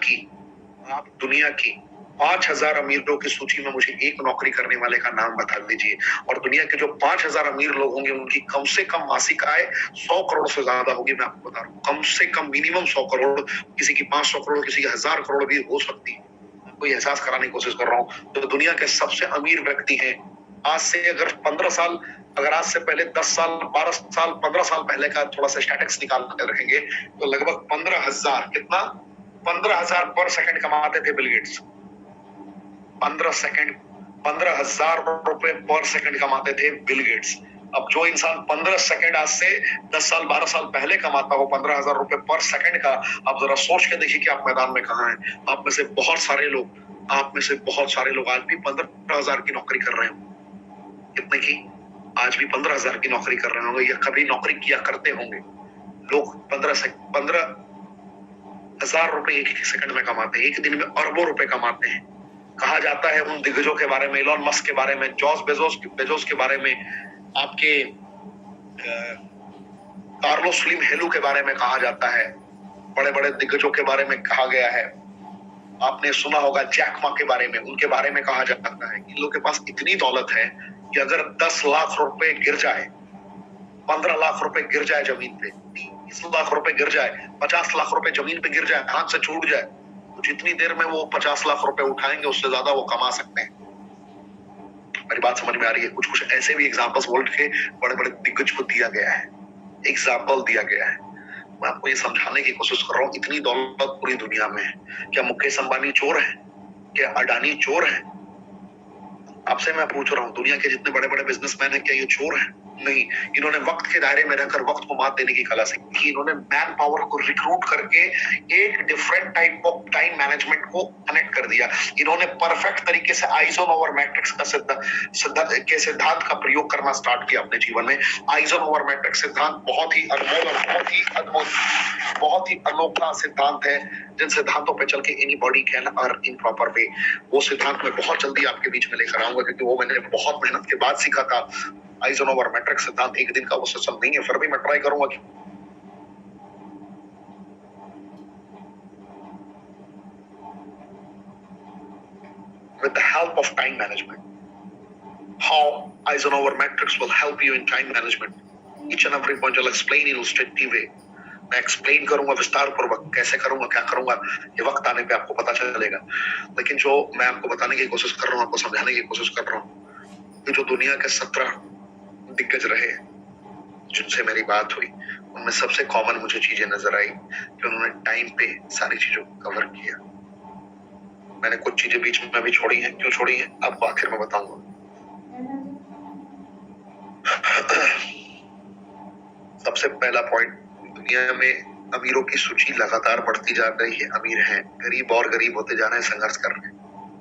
की 5000 अमीरों की सूची में मुझे एक नौकरी करने वाले का नाम बता दीजिए, और दुनिया के जो 5000 अमीर लोग होंगे उनकी कम से कम मासिक आय 100 करोड़ से ज्यादा होगी। मैं आपको बता रहा हूँ, कम से कम मिनिमम 100 करोड़, किसी की 500 करोड़, किसी की 1000 करोड़ भी हो सकती है। कोई एहसास कराने की कोशिश कर रहा हूँ। तो दुनिया के सबसे अमीर व्यक्ति हैं। आज से अगर 15 साल, अगर आज से पहले 10 साल, 12 साल, 15 साल पहले का थोड़ा सा स्टैटिस्टिक्स निकाल कर रखेंगे, तो लगभग 15,000, कितना 15,000 पर सेकंड कमाते थे बिल गेट्स। 15,000 रुपए पर सेकंड कमाते थे बिल गेट्स। अब जो इंसान 15 सेकंड आज से 10 साल 12 साल पहले कमाता हो 15,000 रुपए पर सेकंड का, आप जरा सोच के देखिए कि आप मैदान में कहाँ हैं। आप में से बहुत सारे लोग आज भी 15,000 की नौकरी कर रहे हो। कितने की? आज भी 15,000 की नौकरी कर रहे होंगे या कभी नौकरी किया करते होंगे। लोग 15,000 रुपए एक सेकंड में कमाते हैं, एक दिन में अरबों रुपए कमाते हैं। कहा जाता है उन दिग्गजों के बारे में, एलोन मस्क के बारे में, जॉर्ज बेजोस के बारे में, आपके कार्लोस स्लिम हेलू के बारे में कहा जाता है, बड़े बड़े दिग्गजों के बारे में कहा गया है। आपने सुना होगा जैक मा के बारे में, उनके बारे में कहा जाता है कि इन लोगों के पास इतनी दौलत है कि अगर 10 लाख रुपए गिर जाए, 15 लाख रुपए गिर जाए जमीन पे, 30 लाख रुपए गिर जाए, 50 लाख रुपए जमीन पे गिर जाए, हाथ से छूट जाए, तो जितनी देर में वो 50 लाख रुपए उठाएंगे उससे ज्यादा वो कमा सकते हैं। मेरी बात समझ में आ रही है? कुछ ऐसे भी एग्जांपल्स वर्ल्ड के बड़े बड़े दिग्गज को दिया गया है, एग्जाम्पल दिया गया है। मैं आपको ये समझाने की कोशिश कर रहा हूँ, इतनी दौलत पूरी दुनिया में है। क्या मुकेश अंबानी चोर है? क्या अडानी चोर है? आपसे मैं पूछ रहा हूँ, दुनिया के जितने बड़े बड़े बिजनेसमैन हैं, क्या ये चोर है? नहीं। इन्होंने वक्त के दायरे में रहकर वक्त को मात देने की कला सीखी। इन्होंने मैन पावर को रिक्रूट करके एक different type of time management को कनेक्ट कर दिया। इन्होंने परफेक्ट तरीके से आइजनहोवर मैट्रिक्स का सिद्धांत का प्रयोग करना स्टार्ट किया अपने जीवन में। आइजनहोवर मैट्रिक्स सिद्धांत बहुत ही अनमोल और बहुत ही अद्भुत, बहुत ही अनोखा सिद्धांत है, जिन सिद्धांतों पे चल के anybody can earn in proper way. वो सिद्धांत मैं बहुत जल्दी आपके बीच में लेकर आऊंगा, क्योंकि वो मैंने बहुत मेहनत के बाद सीखा था। आइजनहोवर मैट्रिक्स सिद्धांत एक दिन का वो सिस्टम नहीं है, फिर भी मैं ट्राई करूंगा कि with the help of time management, how Eisenhower matrix will help you in time management. Each and every point I'll explain in illustrative way. मैं एक्सप्लेन करूंगा विस्तार पूर्वक, कैसे करूंगा, क्या करूंगा, ये वक्त आने पे आपको पता चलेगा। लेकिन जो मैं आपको बताने की कोशिश कर रहा हूँ, आपको समझाने की कोशिश कर रहा हूँ, कि जो दुनिया के 17 दिग्गज रहे जिनसे मेरी बात हुई, उनमें सबसे कॉमन मुझे चीजें नजर आई कि उन्होंने टाइम पे सारी चीजों को कवर किया। मैंने कुछ चीजें बीच में भी छोड़ी हैं। क्यों छोड़ी हैं आपको आखिर में बताऊंगा। सबसे पहला पॉइंट, दुनिया में अमीरों की सूची लगातार बढ़ती जा रही है। अमीर हैं, गरीब और गरीब होते जा रहे हैं, संघर्ष कर रहे हैं।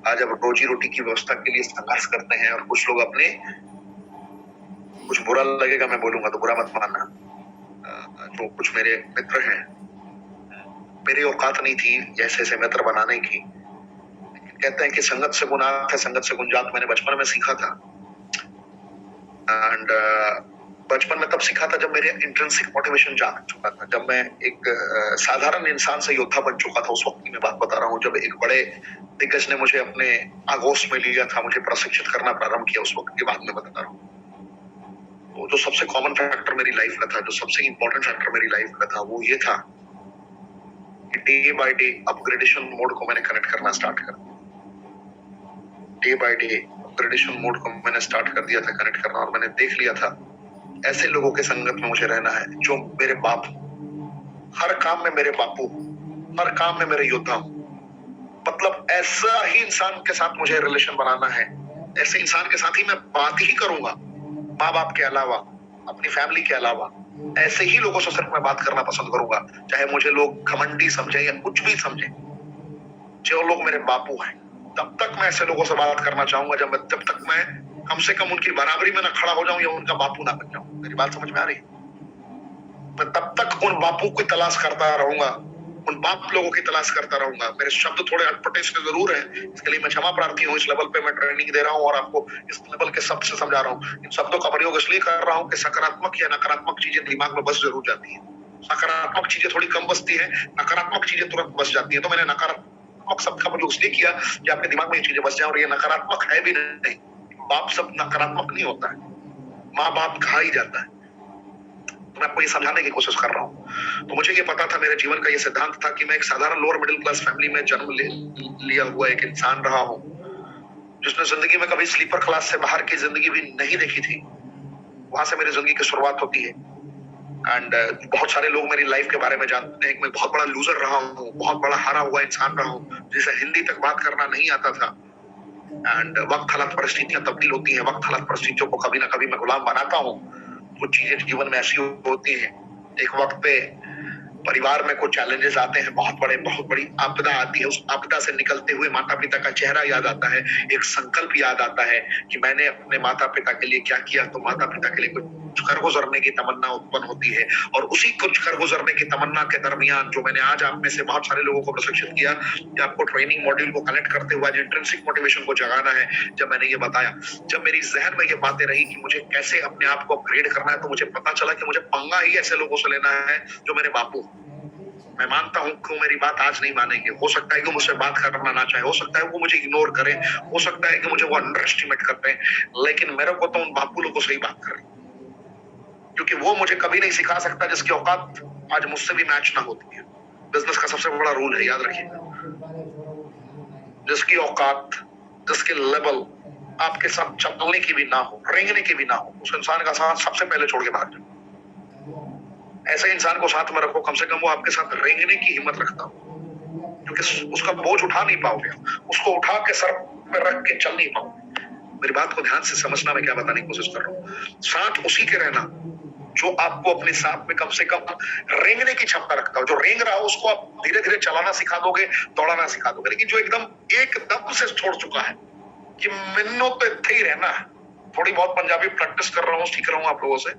आज अब रोजी रोटी की व्यवस्था के लिए संघर्ष करते हैं, और कुछ लोग अपने, कुछ बुरा लगेगा मैं बोलूंगा तो बुरा मत मानना, जो कुछ मेरे मित्र हैं, मेरी औकात नहीं थी जैसे ऐसे मित्र बनाने की। कहते हैं कि संगत से गुण आत है, संगत से गुण जात, मैंने बचपन में सीखा था। एंड बचपन में तब सीखा था जब मेरे इंट्रिंसिक मोटिवेशन जाग चुका था, जब मैं एक साधारण इंसान से योद्धा बन चुका था। उस वक्त की मैं बात बता रहा हूँ, जब एक बड़े दिग्गज ने मुझे अपने आगोश में लिया था, मुझे प्रशिक्षित करना प्रारंभ किया। उस वक्त की बात मैं बता रहा हूँ। तो जो सबसे कॉमन फैक्टर मेरी लाइफ का था, जो सबसे इंपॉर्टेंट फैक्टर मेरी लाइफ का था, वो ये था कि day by day upgradation mode को मैंने कनेक्ट करना स्टार्ट कर दिया। Day by day upgradation mode को मैंने स्टार्ट कर दिया था कनेक्ट करना, और मैंने देख लिया था ऐसे लोगों के संगत में मुझे रहना है जो मेरे बाप, हर काम में मेरे बापू, हर काम में मेरे योद्धा। मतलब ऐसा ही इंसान के साथ मुझे रिलेशन बनाना है, ऐसे इंसान के साथ ही मैं बात ही करूंगा, माँ बाप के अलावा, अपनी फैमिली के अलावा। ऐसे ही लोगों से सिर्फ मैं बात करना पसंद करूंगा, चाहे मुझे लोग घमंडी समझे या कुछ भी समझे। जो लोग मेरे बापू हैं, तब तक मैं ऐसे लोगों से बात करना चाहूंगा जब तक मैं कम से कम उनकी बराबरी में ना खड़ा हो जाऊं या उनका बापू ना बन जाऊं। मेरी बात समझ में आ रही? मैं तब तक उन बापू की तलाश करता रहूंगा, उन बाप लोगों की तलाश करता रहूंगा। मेरे शब्द थोड़े अटपटे से जरूर हैं, इसके लिए मैं क्षमा प्रार्थी हूँ। इस लेवल पे मैं ट्रेनिंग दे रहा हूँ और आपको इस लेवल के शब्द से समझा रहा हूँ। इन शब्दों का प्रयोग इसलिए कर रहा हूँ कि सकारात्मक या नकारात्मक चीजें दिमाग में बस जरूर जाती है। सकारात्मक चीजें थोड़ी कम बसती है, नकारात्मक चीजें तुरंत बस जाती है। तो मैंने नकारात्मक शब्द का प्रयोग इसलिए किया कि आपके दिमाग में ये चीजें बस जाए, और ये नकारात्मक है भी नहीं। बाप शब्द नकारात्मक नहीं होता है, माँ बाप कहा ही जाता है। तो मैं आपको ये समझाने की कोशिश कर रहा हूँ। तो मुझे ये पता था, मेरे जीवन का ये सिद्धांत था कि मैं एक साधारण लोअर मिडिल क्लास फैमिली में जन्म लिया हुआ एक इंसान रहा हूँ, जिसने जिंदगी में कभी स्लीपर क्लास से बाहर की जिंदगी भी नहीं देखी थी। वहां से मेरी जिंदगी की शुरुआत होती है। एंड बहुत सारे लोग मेरी लाइफ के बारे में जानते हैं कि मैं बहुत बड़ा लूजर रहा हूँ, बहुत बड़ा हारा हुआ इंसान रहा हूँ, जिसे हिंदी तक बात करना नहीं आता था। एंड वक्त हालात परिस्थितियां तब्दील होती हैं, वक्त हालात परिस्थितियों को कभी ना कभी मैं गुलाम बनाता हूँ। कुछ चीजें जीवन में ऐसी होती हैं, एक वक्त पे परिवार में कुछ चैलेंजेस आते हैं, बहुत बड़ी आपदा आती है। उस आपदा से निकलते हुए माता पिता का चेहरा याद आता है, एक संकल्प याद आता है कि मैंने अपने माता पिता के लिए क्या किया। तो माता पिता के लिए कुछ कर गुजरने की तमन्ना उत्पन्न होती है, और उसी कुछ कर गुजरने की तमन्ना के दरमियान जो मैंने आज आप में से बहुत सारे लोगों को प्रशिक्षित किया कि आपको ट्रेनिंग मॉड्यूल को कनेक्ट करते हुए इंट्रिंसिक मोटिवेशन को जगाना है। जब मैंने ये बताया, जब मेरी जहन में ये बातें रही कि मुझे कैसे अपने आप को अपग्रेड करना है, तो मुझे पता चला कि मुझे पंगा ही ऐसे लोगों से लेना है जो मेरे बापू। मैं मानता हूं कि वो मेरी बात आज नहीं मानेंगे, हो सकता है कि मुझसे बात करना ना चाहे, हो सकता है वो मुझे इग्नोर करें, हो सकता है कि मुझे वो अंडर एस्टिमेट करते हैं, लेकिन मेरे को तो उन बापू लोगों से ही बात करें, क्योंकि वो मुझे कभी नहीं सिखा सकता जिसकी औकात आज मुझसे भी मैच ना होती है। बिजनेस का सबसे बड़ा रूल है, याद रखिएगा, जिसकी औकात, जिसके लेवल आपके साथ चलने की भी ना हो, रेंगने की भी ना हो, उस इंसान का साथ सबसे पहले छोड़ के भाग जाओ। ऐसे इंसान को साथ में रखो, कम से कम वो आपके साथ रेंगने की हिम्मत रखता हो, क्योंकि उसका बोझ उठा नहीं पाओगे, उसको उठा के सर में रख के चल नहीं पाओगे। मेरी बात को ध्यान से समझना, मैं क्या बताने की कोशिश कर रहा हूँ। साथ उसी के रहना जो आपको अपने साथ में कम से कम रेंगने की क्षमता रखता हो। जो रेंग रहा हो उसको आप धीरे धीरे चलाना सिखा दोगे, दौड़ाना सिखा दोगे, लेकिन जो एकदम से छोड़ चुका है कि मैंने तो इत्थे ही रहना है, थोड़ी बहुत पंजाबी प्रैक्टिस कर रहा हूँ, सीख रहा हूँ आप लोगों से,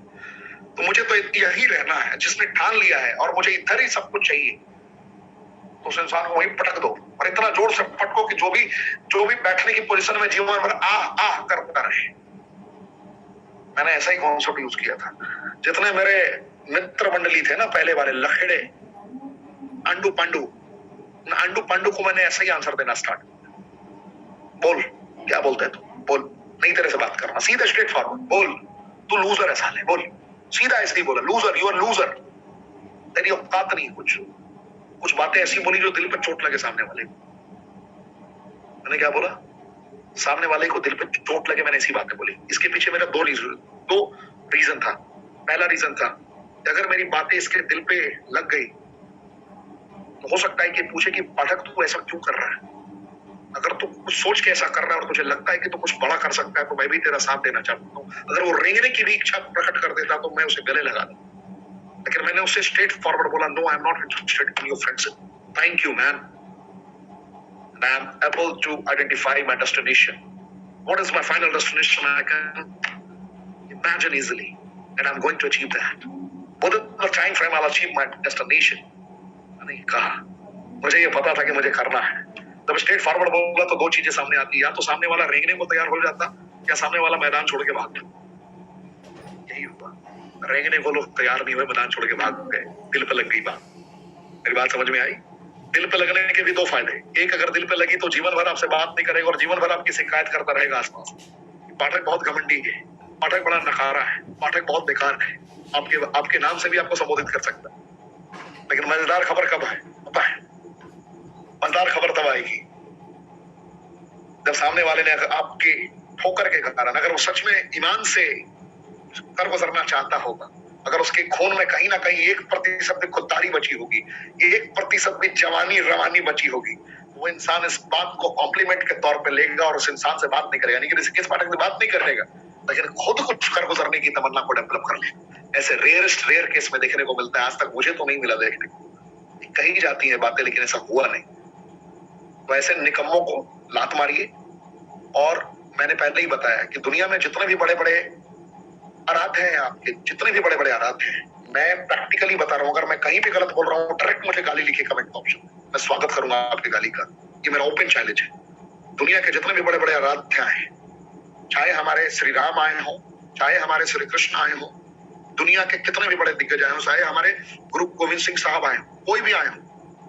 तो मुझे तो यही रहना है, जिसने ठान लिया है और मुझे इधर ही सब कुछ चाहिए, तो उस इंसान को वहीं पटक दो, और इतना जोर से पटको कि जो भी बैठने की पोजीशन में जीवन भर आह करता रहे। मैंने ऐसा ही कॉन्सेप्ट यूज किया था। जितने मेरे मित्र मंडली थे ना पहले वाले, लखेड़े, अंडू पांडू को मैंने ऐसा ही आंसर देना स्टार्ट किया। बोल क्या बोलते है तू, बोल, नहीं तेरे से बात करना, सीधा स्ट्रेट फॉरवर्ड, बोल तू लूजर है साले, बोल, सीधा इसलिए बोला, लूजर, यू आर लूजर, तेरी औकात नहीं। कुछ बातें ऐसी बोली जो दिल पर चोट लगे सामने वाले को। मैंने क्या बोला? सामने वाले को दिल पे चोट लगे, मैंने ऐसी बातें बोली। इसके पीछे मेरा दो रीजन था। पहला रीजन था कि अगर मेरी बातें इसके दिल पे लग गई तो हो सकता है कि पूछे कि पाठक तू ऐसा क्यों कर रहा है। अगर तू कुछ सोच के ऐसा कर रहा है और तुझे लगता है कि तू कुछ बड़ा कर सकता है, तो मैं भी तेरा साथ देना चाहता हूँ। अगर वो रेंगने की भी इच्छा प्रकट कर देता तो मैं उसे गले लगा दूं, लेकिन मैंने उसे स्ट्रेट फॉरवर्ड बोला, no I am not interested in your friendship, thank you man, and I am able to identify my destination. What is my final destination? I can imagine easily, and I'm going to achieve that. Within the time frame, I'll achieve my destination. मैंने कहा, मुझे ये पता था कि मुझे करना है. जब स्ट्रेट फॉरवर्ड बोला तो दो चीजें सामने आती, या तो सामने वाला रेंगने को तैयार हो जाता, या सामने वाला मैदान छोड़ के भाग गया. यही हुआ. रेंगने को लोग तैयार नहीं हुए, मैदान छोड़ के भाग गए. दिल पे लग गई बात. मेरी बात समझ में आई? दिल पे लगने के भी दो फायदे. एक, अगर दिल पे लगी तो जीवन भर आपसे बात नहीं करेगा और जीवन भर आपकी शिकायत करता रहेगा आसपास. पाठक बहुत घमंडी है, पाठक बड़ा नकारा है, पाठक बहुत बेकार है, आपके नाम से भी आपको संबोधित कर सकता है. लेकिन मजेदार खबर कब है पता है? मजेदार खबर तब आएगी जब सामने वाले ने आपके ठोकर के कारण, अगर वो सच में ईमान से कर गुजरना चाहता होगा, अगर उसके खून में कहीं ना कहीं 1% भी खुददारी बची होगी, 1% भी जवानी रवानी बची होगी, वो इंसान इस बात को कॉम्प्लीमेंट के तौर पे लेगा और उस इंसान से बात नहीं करेगा. नहीं कि किस पाठक से बात नहीं करेगा, लेकिन खुद कुछ कर गुजरने की तमन्ना को डेवलप कर ले. ऐसे रेयर केस में देखने को मिलता है. आज तक मुझे तो नहीं मिला देखने को. कही जाती है बातें, लेकिन ऐसा हुआ नहीं. तो ऐसे निकम्मों को लात मारिए. और मैंने पहले ही बताया कि दुनिया में जितने भी बड़े बड़े आराध्य हैं, आपके जितने भी बड़े बड़े आराध्य हैं, मैं प्रैक्टिकली बता रहा हूं, अगर मैं कहीं भी गलत बोल रहा हूं, डायरेक्ट मुझे गाली लिखे कमेंट ऑप्शन में. मैं स्वागत करूंगा आपकी गाली का. ये मेरा ओपन चैलेंज है. दुनिया के जितने भी बड़े बड़े आराध्य हैं, चाहे हमारे श्री राम आए हों, चाहे हमारे श्री कृष्ण आए हों, दुनिया के कितने भी बड़े दिग्गज आए हों, चाहे हमारे गुरु गोविंद सिंह साहब आए हों, कोई भी आए हों,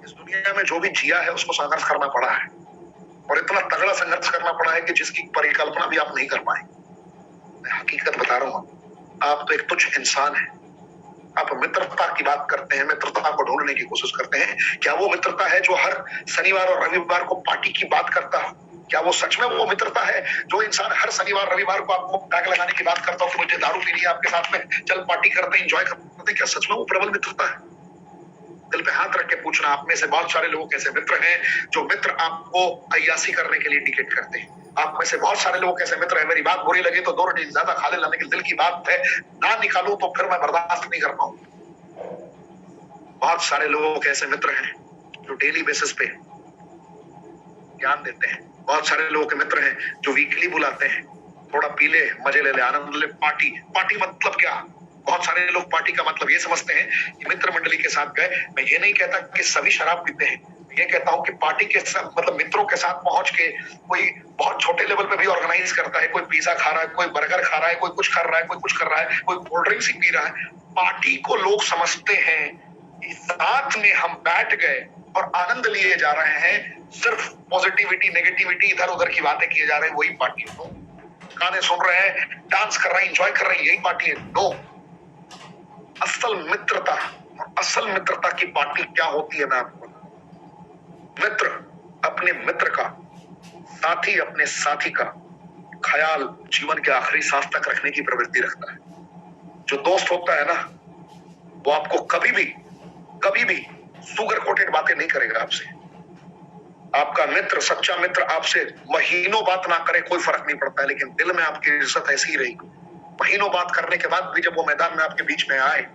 इस दुनिया में जो भी जिया है उसको संघर्ष करना पड़ा है. और इतना तगड़ा संघर्ष करना पड़ा है कि जिसकी परिकल्पना भी आप नहीं कर पाए. मैं हकीकत बता रहा हूं. आप तो एक तुच्छ इंसान है. आप मित्रता की बात करते हैं, मित्रता को ढूंढने की कोशिश करते हैं. क्या वो मित्रता है जो हर शनिवार और रविवार को पार्टी की बात करता है? क्या वो सच में वो मित्रता है जो इंसान हर शनिवार रविवार को आपको टैग लगाने की बात करता हो कि मुझे दारू पीनी है आपके साथ में, चल पार्टी करते हैं, एंजॉय करते हैं? क्या सच में वो प्रबल मित्रता है? दिल पे हाथ रख के पूछना. आप में से बहुत सारे लोग ऐसे मित्र हैं जो मित्र आपको अय्यासी करने के लिए इंडिकेट करते हैं. आप में से बहुत सारे लोग ऐसे मित्र हैं, मेरी बात बुरी लगी तो 2 रोटी ज्यादा खा ले, लेकिन दिल की बात है ना निकालूं तो फिर मैं बर्दाश्त नहीं कर पाऊं. बहुत सारे लोग ऐसे मित्र हैं जो डेली बेसिस पे ज्ञान देते हैं. बहुत सारे लोगों के मित्र हैं जो वीकली बुलाते हैं, थोड़ा पी ले, मजे ले ले, आनंद ले. पार्टी पार्टी मतलब क्या? बहुत सारे लोग पार्टी का मतलब ये समझते हैं कि मित्र मंडली के साथ गए. मैं ये नहीं कहता कि सभी शराब पीते हैं, ये कहता हूं कि पार्टी के साथ मतलब मित्रों के साथ पहुंच के कोई बहुत छोटे लेवल पे भी ऑर्गेनाइज करता है. कोई पिज्जा खा रहा है, कोई बर्गर खा रहा है, कोई कुछ कर रहा है, कोई कुछ कर रहा है, कोई कोल्ड ड्रिंक्स ही पी रहा है. पार्टी को लोग समझते हैं कि साथ में हम बैठ गए और आनंद लिए जा रहे हैं. सिर्फ पॉजिटिविटी नेगेटिविटी इधर उधर की बातें किए जा रहे हैं, वही पार्टी है. गाने सुन रहे हैं, डांस कर रहे हैं, एंजॉय कर रहे हैं, यही पार्टी है. नो. असल मित्रता और असल मित्रता की पार्टी क्या होती है मैं आपको बताऊं. मित्र अपने मित्र का, साथी अपने साथी का ख्याल जीवन के आखिरी सांस तक रखने की प्रवृत्ति रखता है. जो दोस्त होता है ना, वो आपको कभी भी सुगर कोटेड बातें नहीं करेगा आपसे. आपका मित्र, सच्चा मित्र आपसे महीनों बात ना करे, कोई फर्क नहीं पड़ता है, लेकिन दिल में आपकी इज्जत ऐसी ही रहेगी. महीनों बात करने के बाद भी जब वो मैदान में आपके बीच में आए,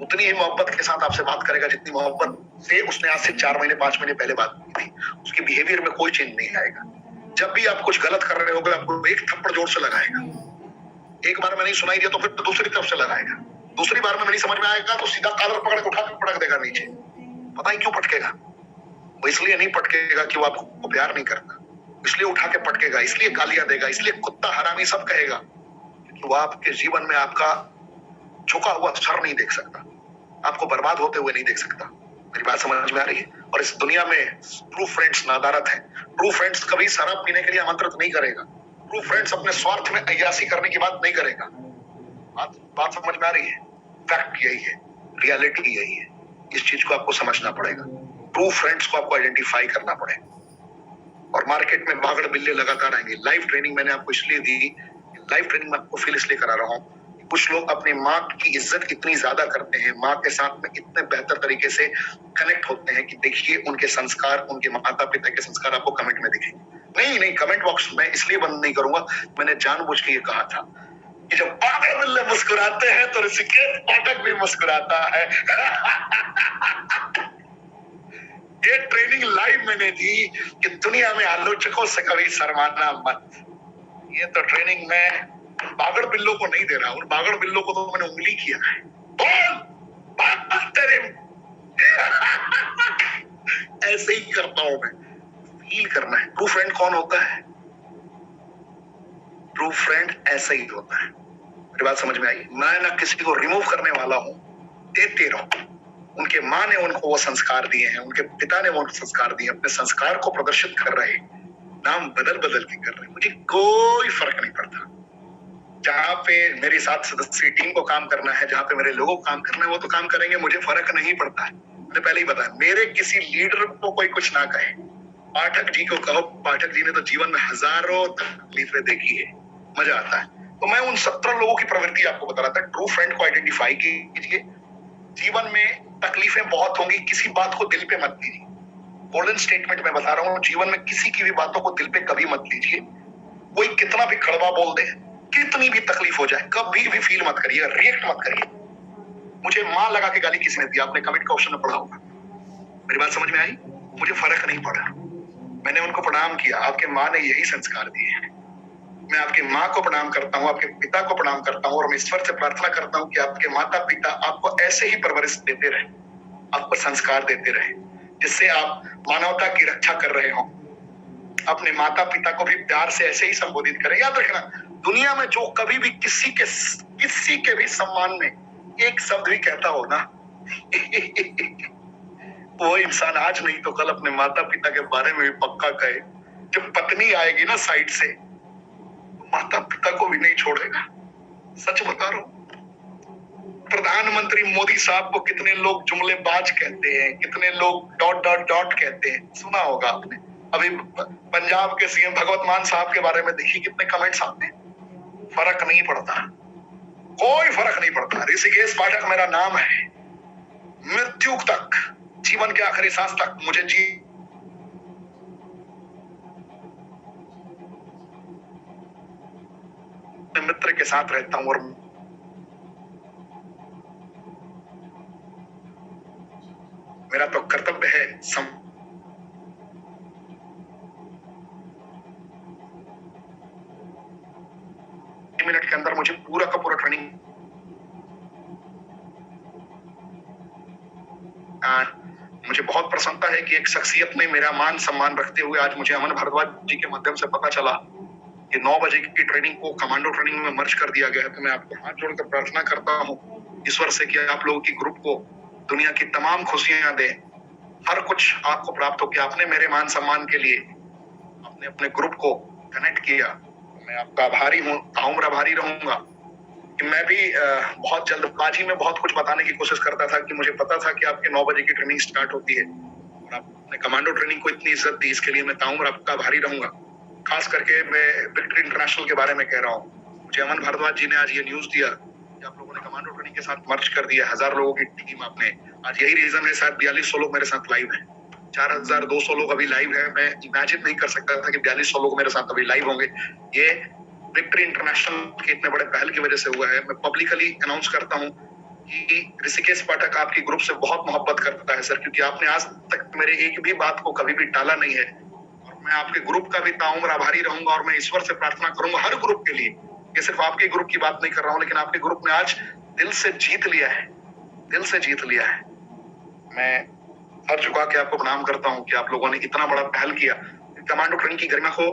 उतनी ही मोहब्बत के साथ आपसे बात करेगा जितनी मोहब्बत से उसने आज से 4 महीने 5 महीने पहले बात की थी. उसके बिहेवियर में कोई चेंज नहीं आएगा. जब भी आप कुछ गलत कर रहे होगे, आपको एक थप्पड़ जोर से लगाएगा. एक बार में नहीं सुनाई दिया तो फिर दूसरी तरफ से लगाएगा. दूसरी बार में नहीं समझ में आएगा तो सीधा कॉलर पकड़ के उठा के पटक देगा नीचे. पता ही क्यों पटकेगा? वो इसलिए नहीं पटकेगा कि वो आपको प्यार नहीं करता, इसलिए उठा के पटकेगा, इसलिए गालियां देगा, इसलिए कुत्ता हरामी सब कहेगा, क्योंकि वो आपके जीवन में आपका झुका हुआ सर नहीं देख सकता, आपको बर्बाद होते हुए नहीं देख सकता. मेरी बात समझ में आ रही है? और इस दुनिया में ट्रू फ्रेंड्स नादारत है. ट्रू फ्रेंड्स कभी शराब पीने के लिए आमंत्रित नहीं करेगा. ट्रू फ्रेंड्स अपने स्वार्थ में अय्यासी करने की बात नहीं करेगा. बात समझ में आ रही है? फैक्ट यही है, रियलिटी यही है. इस चीज को आपको समझना पड़ेगा. ट्रू फ्रेंड्स को आपको आइडेंटिफाई करना पड़ेगा. और मार्केट में भागड़ बिल्ले लगातार आएंगे. लाइव ट्रेनिंग मैंने आपको इसलिए दी, लाइव ट्रेनिंग में आपको फील इसलिए करा रहा हूँ, कुछ लोग अपनी माँ की इज्जत इतनी ज्यादा करते हैं, माँ के साथ में इतने बेहतर तरीके से कनेक्ट होते हैं कि देखिए उनके संस्कार, उनके माता पिता के संस्कार आपको कमेंट में दिखेंगे. नहीं, कमेंट बॉक्स में इसलिए बंद नहीं करूंगा, मैंने जानबूझ के ये कहा था कि जब भागड़ बिल्ले मुस्कुराते हैं तो ऋषिकेश पाठक भी मुस्कुराता है. ये ट्रेनिंग लाइव मैंने दी कि दुनिया में आलोचकों से कभी शर्माना मत। ये तो ट्रेनिंग मैं बागड़ बिल्लों को नहीं दे रहा, उन बागड़ बिल्लों को तो मैंने उंगली किया है। बोल बात तेरे ऐसे ही करता हूं मैं। फील करना है। ट्रू फ्रेंड कौन होता है? ट्रू फ्रेंड ऐसा ही होता है। मेरी बात समझ में आई? मैं ना किसी को रिमूव करने वाला हूं, देते रहो। उनके माँ ने उनको वो संस्कार दिए हैं, उनके पिता ने वो संस्कार दिए, अपने संस्कार को प्रदर्शित कर रहे, नाम बदल बदल के कर रहे, मुझे कोई फर्क नहीं पड़ता। जहां पे मेरी 7 सदस्यीय टीम को काम करना है, जहां पे मेरे लोगों को काम करना है, वो तो काम करेंगे, मुझे फर्क नहीं पड़ता है। मैंने पहले ही बताया, मेरे किसी लीडर को कोई कुछ ना कहे। पाठक जी को कहो, पाठक जी ने तो जीवन में हजारों तकलीफें देखी है, मजा आता है। तो मैं उन 17 लोगों की प्रवृत्ति आपको बता रहा था। ट्रू फ्रेंड को आइडेंटिफाई कीजिए। जीवन में तकलीफें बहुत होंगी, किसी बात को दिल पे मत लीजिए। गोल्डन स्टेटमेंट मैं बता रहा हूँ, जीवन में किसी की भी बातों को दिल पे कभी मत लीजिए। कोई कितना भी कड़वा बोल दे, कितनी भी तकलीफ हो जाए, कभी भी फील मत करिए, रिएक्ट मत करिए। मुझे मां लगा के गाली किसी ने दी, आपने कमेंट का ऑप्शन में पढ़ा होगा। मेरी बात समझ में आई? मुझे फर्क नहीं पड़ा, मैंने उनको प्रणाम किया। आपके माँ ने यही संस्कार दिए हैं। मैं आपकी माँ को प्रणाम करता हूँ, आपके पिता को प्रणाम करता हूँ, और मैं ईश्वर से प्रार्थना करता हूँ कि आपके माता पिता आपको ऐसे ही परवरिश देते रहे, आपको संस्कार देते रहे, जिससे आप मानवता की रक्षा कर रहे हो। अपने माता पिता को भी प्यार से ऐसे ही संबोधित करें। याद रखना, दुनिया में जो कभी भी किसी के भी सम्मान में एक शब्द भी कहता हो ना वो इंसान आज नहीं तो कल अपने माता पिता के बारे में भी पक्का कहे। जब पत्नी आएगी ना साइड से, तो माता पिता को भी नहीं छोड़ेगा। सच बता रहा हूं। प्रधानमंत्री मोदी साहब को कितने लोग जुमलेबाज कहते हैं, कितने लोग डॉट डॉट डॉट कहते हैं, सुना होगा आपने। अभी पंजाब के सीएम भगवत मान साहब के बारे में देखिए कितने कमेंट्स आते हैं। फर्क नहीं पड़ता, कोई फर्क नहीं पड़ता। ऋषिकेश पाठक मेरा नाम है। मृत्यु तक, जीवन के आखिरी सांस तक मुझे मित्र के साथ रहता हूं, और मेरा तो कर्तव्य है मिनट के अंदर मुझे पूरा का पूरा ट्रेनिंग। मुझे बहुत प्रसन्नता है कि एक शख्सियत ने मेरा मान सम्मान रखते हुए, आज मुझे अमन भारद्वाज जी के माध्यम से पता चला कि 9 बजे की ट्रेनिंग को कमांडो ट्रेनिंग में मर्ज कर दिया गया है। तो मैं आपको हाथ जोड़कर प्रार्थना करता हूँ ईश्वर से कि आप लोगों की ग्रुप को दुनिया की तमाम खुशियां दे, हर कुछ आपको प्राप्त हो। कि आपने मेरे मान सम्मान के लिए आपने अपने ग्रुप को कनेक्ट किया, मैं आपका आभारी हूँ, ताउम्र आभारी रहूंगा। कि मैं भी बहुत जल्दबाजी में बहुत कुछ बताने की कोशिश करता था, कि मुझे पता था कि आपके 9 बजे की ट्रेनिंग स्टार्ट होती है, और आपने कमांडो ट्रेनिंग को इतनी इज्जत दी, इसके लिए मैं ताउम्र आपका आभारी रहूंगा। खास करके मैं विक्ट्री इंटरनेशनल के बारे में कह रहा हूँ। मुझे अमन भारद्वाज जी ने आज ये न्यूज दिया कि आप लोगों ने कमांडो ट्रेनिंग के साथ मर्ज कर दिया, 1000 लोगों की टीम आपने। आज यही रीजन है शायद 4200 लोग मेरे साथ लाइव है, 4200 लोग अभी लाइव है। मैं इमेजिन नहीं कर सकता था कि 4200 लोग मेरे साथ अभी लाइव होंगे। ये विक्ट्री इंटरनेशनल के इतने बड़े पहल की वजह से हुआ है। मैं पब्लिकली अनाउंस करता हूँ कि ऋषिकेश पाठक आपकी ग्रुप से बहुत मोहब्बत करता है सर, क्योंकि आपने आज तक मेरे एक भी बात को कभी भी टाला नहीं है, और मैं आपके ग्रुप का भी ताउम्र आभारी रहूंगा। और मैं ईश्वर से प्रार्थना करूंगा हर ग्रुप के लिए, ये सिर्फ आपके ग्रुप की बात नहीं कर रहा हूँ, लेकिन आपके ग्रुप ने आज दिल से जीत लिया है, दिल से जीत लिया है। मैं सर झुका के आपको प्रणाम करता हूँ कि आप लोगों ने इतना बड़ा पहल किया। कमांडो ट्रेनिंग की गरिमा को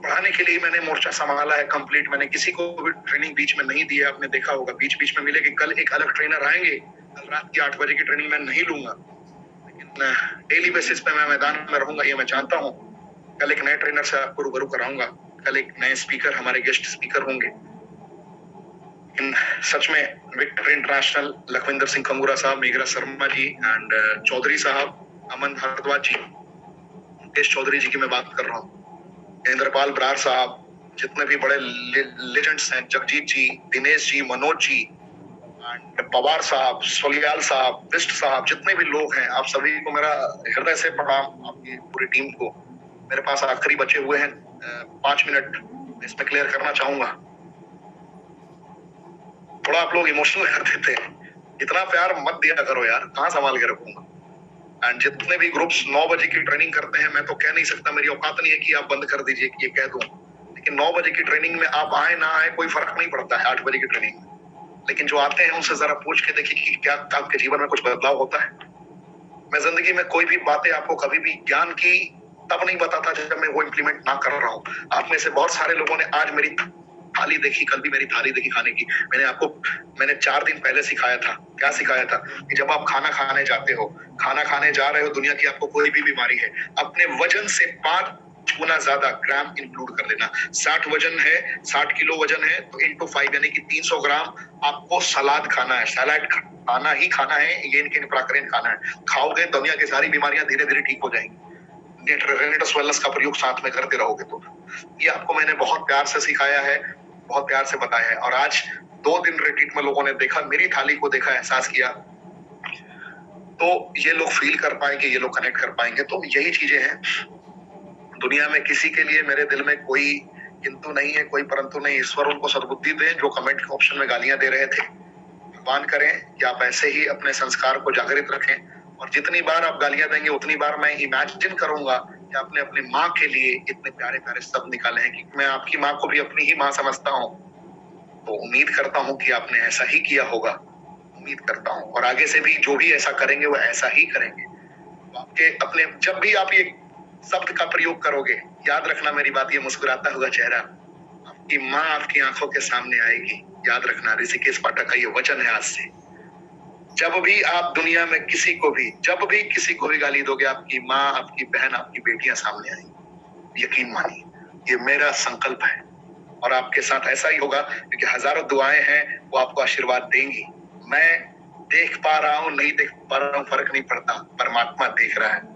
बढ़ाने के लिए मैंने मोर्चा संभाला है कंप्लीट। मैंने किसी को भी ट्रेनिंग बीच में नहीं दी है, आपने देखा होगा बीच बीच में मिलेगी। कल एक अलग ट्रेनर आएंगे, कल रात की 8 बजे की ट्रेनिंग मैं नहीं लूंगा, लेकिन डेली बेसिस पे मैं मैदान में रहूंगा, ये मैं जानता हूँ। कल एक नए ट्रेनर से आपको रूबरू कराऊंगा, कल एक नए स्पीकर हमारे गेस्ट स्पीकर होंगे। सच में विक्ट्री इंटरनेशनल, लखविंदर सिंह कंगूरा साहब, मेघरा शर्मा जी एंड चौधरी साहब, अमन भारद्वाज जी, मुकेश चौधरी जी की मैं बात कर रहा हूँ, इंद्रपाल बरार साहब, जितने भी बड़े लेजेंड्स हैं, जगजीत जी, दिनेश जी, मनोज जी, पवार साहब, सोलियाल साहब, बिस्ट साहब, जितने भी लोग हैं, आप सभी को मेरा हृदय से प्रणाम। आपकी पूरी टीम को। मेरे पास आखिरी बचे हुए हैं 5 मिनट, इसमें क्लियर करना चाहूंगा। थोड़ा आप लोग इमोशनल कर देते हैं, इतना प्यार मत दिया करो यार, कहाँ संभाल के रखूंगा। एंड जितने भी ग्रुप्स 9 बजे की ट्रेनिंग करते हैं, मैं तो कह नहीं सकता, मेरी औकात नहीं है कि आप बंद कर दीजिए कि ये कह दूं, लेकिन 9 बजे की ट्रेनिंग में आप आए ना आए कोई फर्क नहीं पड़ता है 8 बजे की ट्रेनिंग में। लेकिन जो आते हैं उनसे जरा पूछ के देखिए कि क्या आपके जीवन में कुछ बदलाव होता है। मैं जिंदगी में कोई भी बातें आपको कभी भी ज्ञान की तब नहीं बताता जब मैं वो इम्प्लीमेंट ना कर रहा हूँ। आप में से बहुत सारे लोगों ने आज मेरी थाली देखी, कल भी मेरी थाली देखी खाने की। मैंने 4 दिन पहले सिखाया था। क्या सिखाया था? कि जब आप खाना खाने जाते हो, खाना खाने जा रहे हो, दुनिया की आपको कोई भी बीमारी है, अपने वजन से 5 गुना ज्यादा ग्राम इंक्लूड कर लेना। 60 वजन है, 60 किलो वजन है तो इंटू 5 यानी कि 300 ग्राम आपको सलाद खाना है, सलाद खाना ही खाना है, ये इनके प्राकृतिक खाना है। खाओगे दुनिया की सारी बीमारियां धीरे धीरे ठीक हो जाएंगी। रेनेटस वेलनेस का प्रयोग साथ में करते रहोगे तो। ये आपको मैंने बहुत प्यार से सिखाया है, बहुत प्यार से बताया है। और आज 2 दिन रिट्रीट में लोगों ने देखा, मेरी थाली को देखा, एहसास किया, तो ये लोग फील कर पाएंगे, ये लोग कनेक्ट कर पाएंगे। तो यही चीजें हैं। दुनिया में किसी के लिए मेरे दिल में कोई किंतु नहीं है, कोई परंतु नहीं। ईश्वर उनको सद्बुद्धि दे जो कमेंट के ऑप्शन में गालियां दे रहे थे। भगवान करें कि आप ऐसे ही अपने संस्कार को जागृत रखें, और जितनी बार आप गालियां देंगे उतनी बार मैं इमेजिन करूंगा कि आपने अपनी माँ के लिए इतने प्यारे प्यारे शब्द निकाले हैं, कि मैं आपकी माँ को भी अपनी ही माँ समझता हूँ। तो उम्मीद करता हूँ कि आपने ऐसा ही किया होगा, उम्मीद करता हूँ, और आगे से भी जो भी ऐसा करेंगे वो ऐसा ही करेंगे। तो आपके अपने जब भी आप ये शब्द का प्रयोग करोगे, याद रखना मेरी बात, ये मुस्कुराता हुआ चेहरा आपकी माँ आपकी आंखों के सामने आएगी। याद रखना, ऋषिकेश पाठक का ये वचन है आज से। जब भी आप दुनिया में किसी को भी गाली दोगे, आपकी माँ, आपकी बहन, आपकी बेटियां सामने आएंगी। यकीन मानिए, ये मेरा संकल्प है, और आपके साथ ऐसा ही होगा, क्योंकि हजारों दुआएं हैं वो आपको आशीर्वाद देंगी। मैं देख पा रहा हूँ, नहीं देख पा रहा हूँ, फर्क नहीं पड़ता, परमात्मा देख रहा है।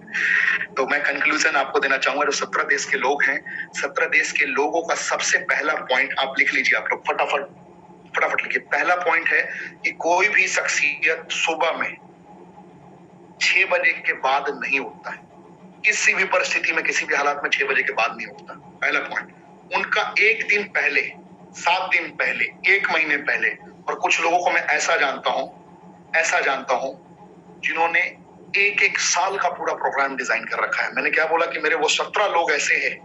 तो मैं कंक्लूजन आपको देना चाहूंगा, जो 17 देश के लोग हैं, 17 देश के लोगों का सबसे पहला पॉइंट आप लिख लीजिए। आप लोग फटाफट लिखिए। पहला पॉइंट है कि कोई भी शख्सियत सुबह में 6 बजे के बाद नहीं उठता है। किसी भी परिस्थिति में, किसी भी हालात में 6 बजे के बाद नहीं उठता। पहला पॉइंट। उनका 1 दिन पहले, 7 दिन पहले, 1 महीने पहले, और कुछ लोगों को मैं ऐसा जानता हूं जिन्होंने एक साल का पूरा प्रोग्राम डिजाइन कर रखा है। मैंने क्या बोला कि मेरे वो 17 लोग ऐसे हैं,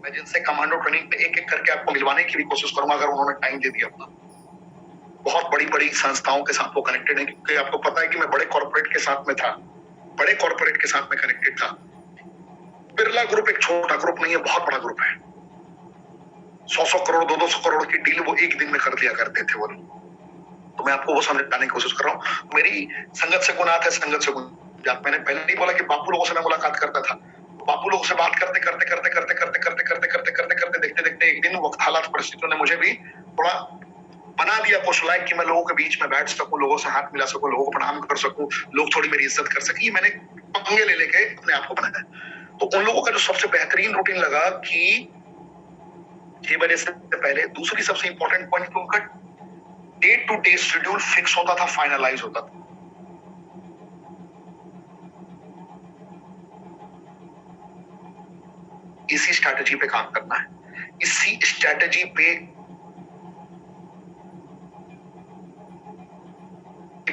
मैं जिनसे कमांडो ट्रेनिंग पे एक करके आपको मिलवाने की भी कोशिश करूंगा, अगर उन्होंने टाइम दे दिया अपना। बहुत बड़ी संस्थाओं के साथ वो कनेक्टेड है, क्योंकि आपको पता है कि मैं बड़े कॉर्पोरेट के साथ में कनेक्टेड था। बिरला ग्रुप एक छोटा ग्रुप नहीं है, बहुत बड़ा ग्रुप है। 100 करोड़ 200 करोड़ की डील वो एक दिन में कर दिया करते थे वो लोग। तो मैं आपको वो समझाने की कोशिश कर रहा हूँ। मेरी संगत से गुनाह है, संगत से गुनाह। मैंने पहले नहीं बोला कि बापू लोगों से मैं मुलाकात करता था। बापू लोगों से बात करते देखते एक दिन वक्त, हालात, परिस्थितियों ने मुझे भी थोड़ा बना दिया कुछ लायक कि मैं लोगों के बीच में बैठ सकूं, लोगों से हाथ मिला सकूं, लोगों को प्रणाम कर सकूं, लोग थोड़ी मेरी इज्जत कर सके। मैंने पंगे ले लेके अपने आप को बनाया। तो उन लोगों का जो सबसे बेहतरीन रूटीन लगा कि 6 बजे से पहले, दूसरी सबसे इंपॉर्टेंट पॉइंट कि उनका day to day schedule fix होता था, फाइनलाइज होता था। इसी स्ट्रैटेजी पे काम करना है, इसी स्ट्रैटेजी पे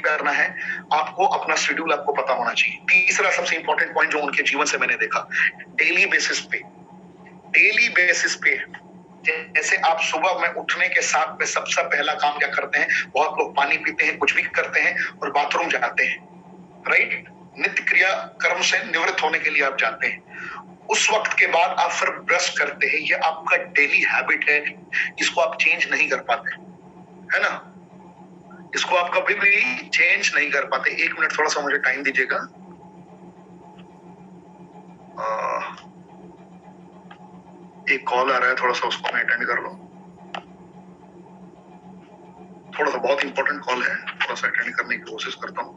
करना है। आपको अपना शेड्यूल आपको पता होना चाहिए। तीसरा सबसे इंपॉर्टेंट पॉइंट जो उनके जीवन से मैंने देखा, डेली बेसिस पे जैसे आप सुबह में उठने के साथ में सबसे पहला काम क्या करते हैं? बहुत लोग पानी पीते हैं, कुछ भी करते हैं और बाथरूम जाते हैं, राइट? नित्य क्रिया कर्म से निवृत्त होने के लिए आप जाते हैं। उस वक्त के बाद आप फिर ब्रश करते हैं। ये आपका डेली हैबिट है, इसको आप चेंज नहीं कर पाते, है ना? इसको आप कभी भी चेंज नहीं कर पाते। 1 मिनट थोड़ा सा मुझे टाइम दीजिएगा। एक कॉल आ रहा है, थोड़ा सा उसको मैं अटेंड कर लूं। थोड़ा सा बहुत इंपॉर्टेंट कॉल है, थोड़ा सा अटेंड करने की कोशिश करता हूँ।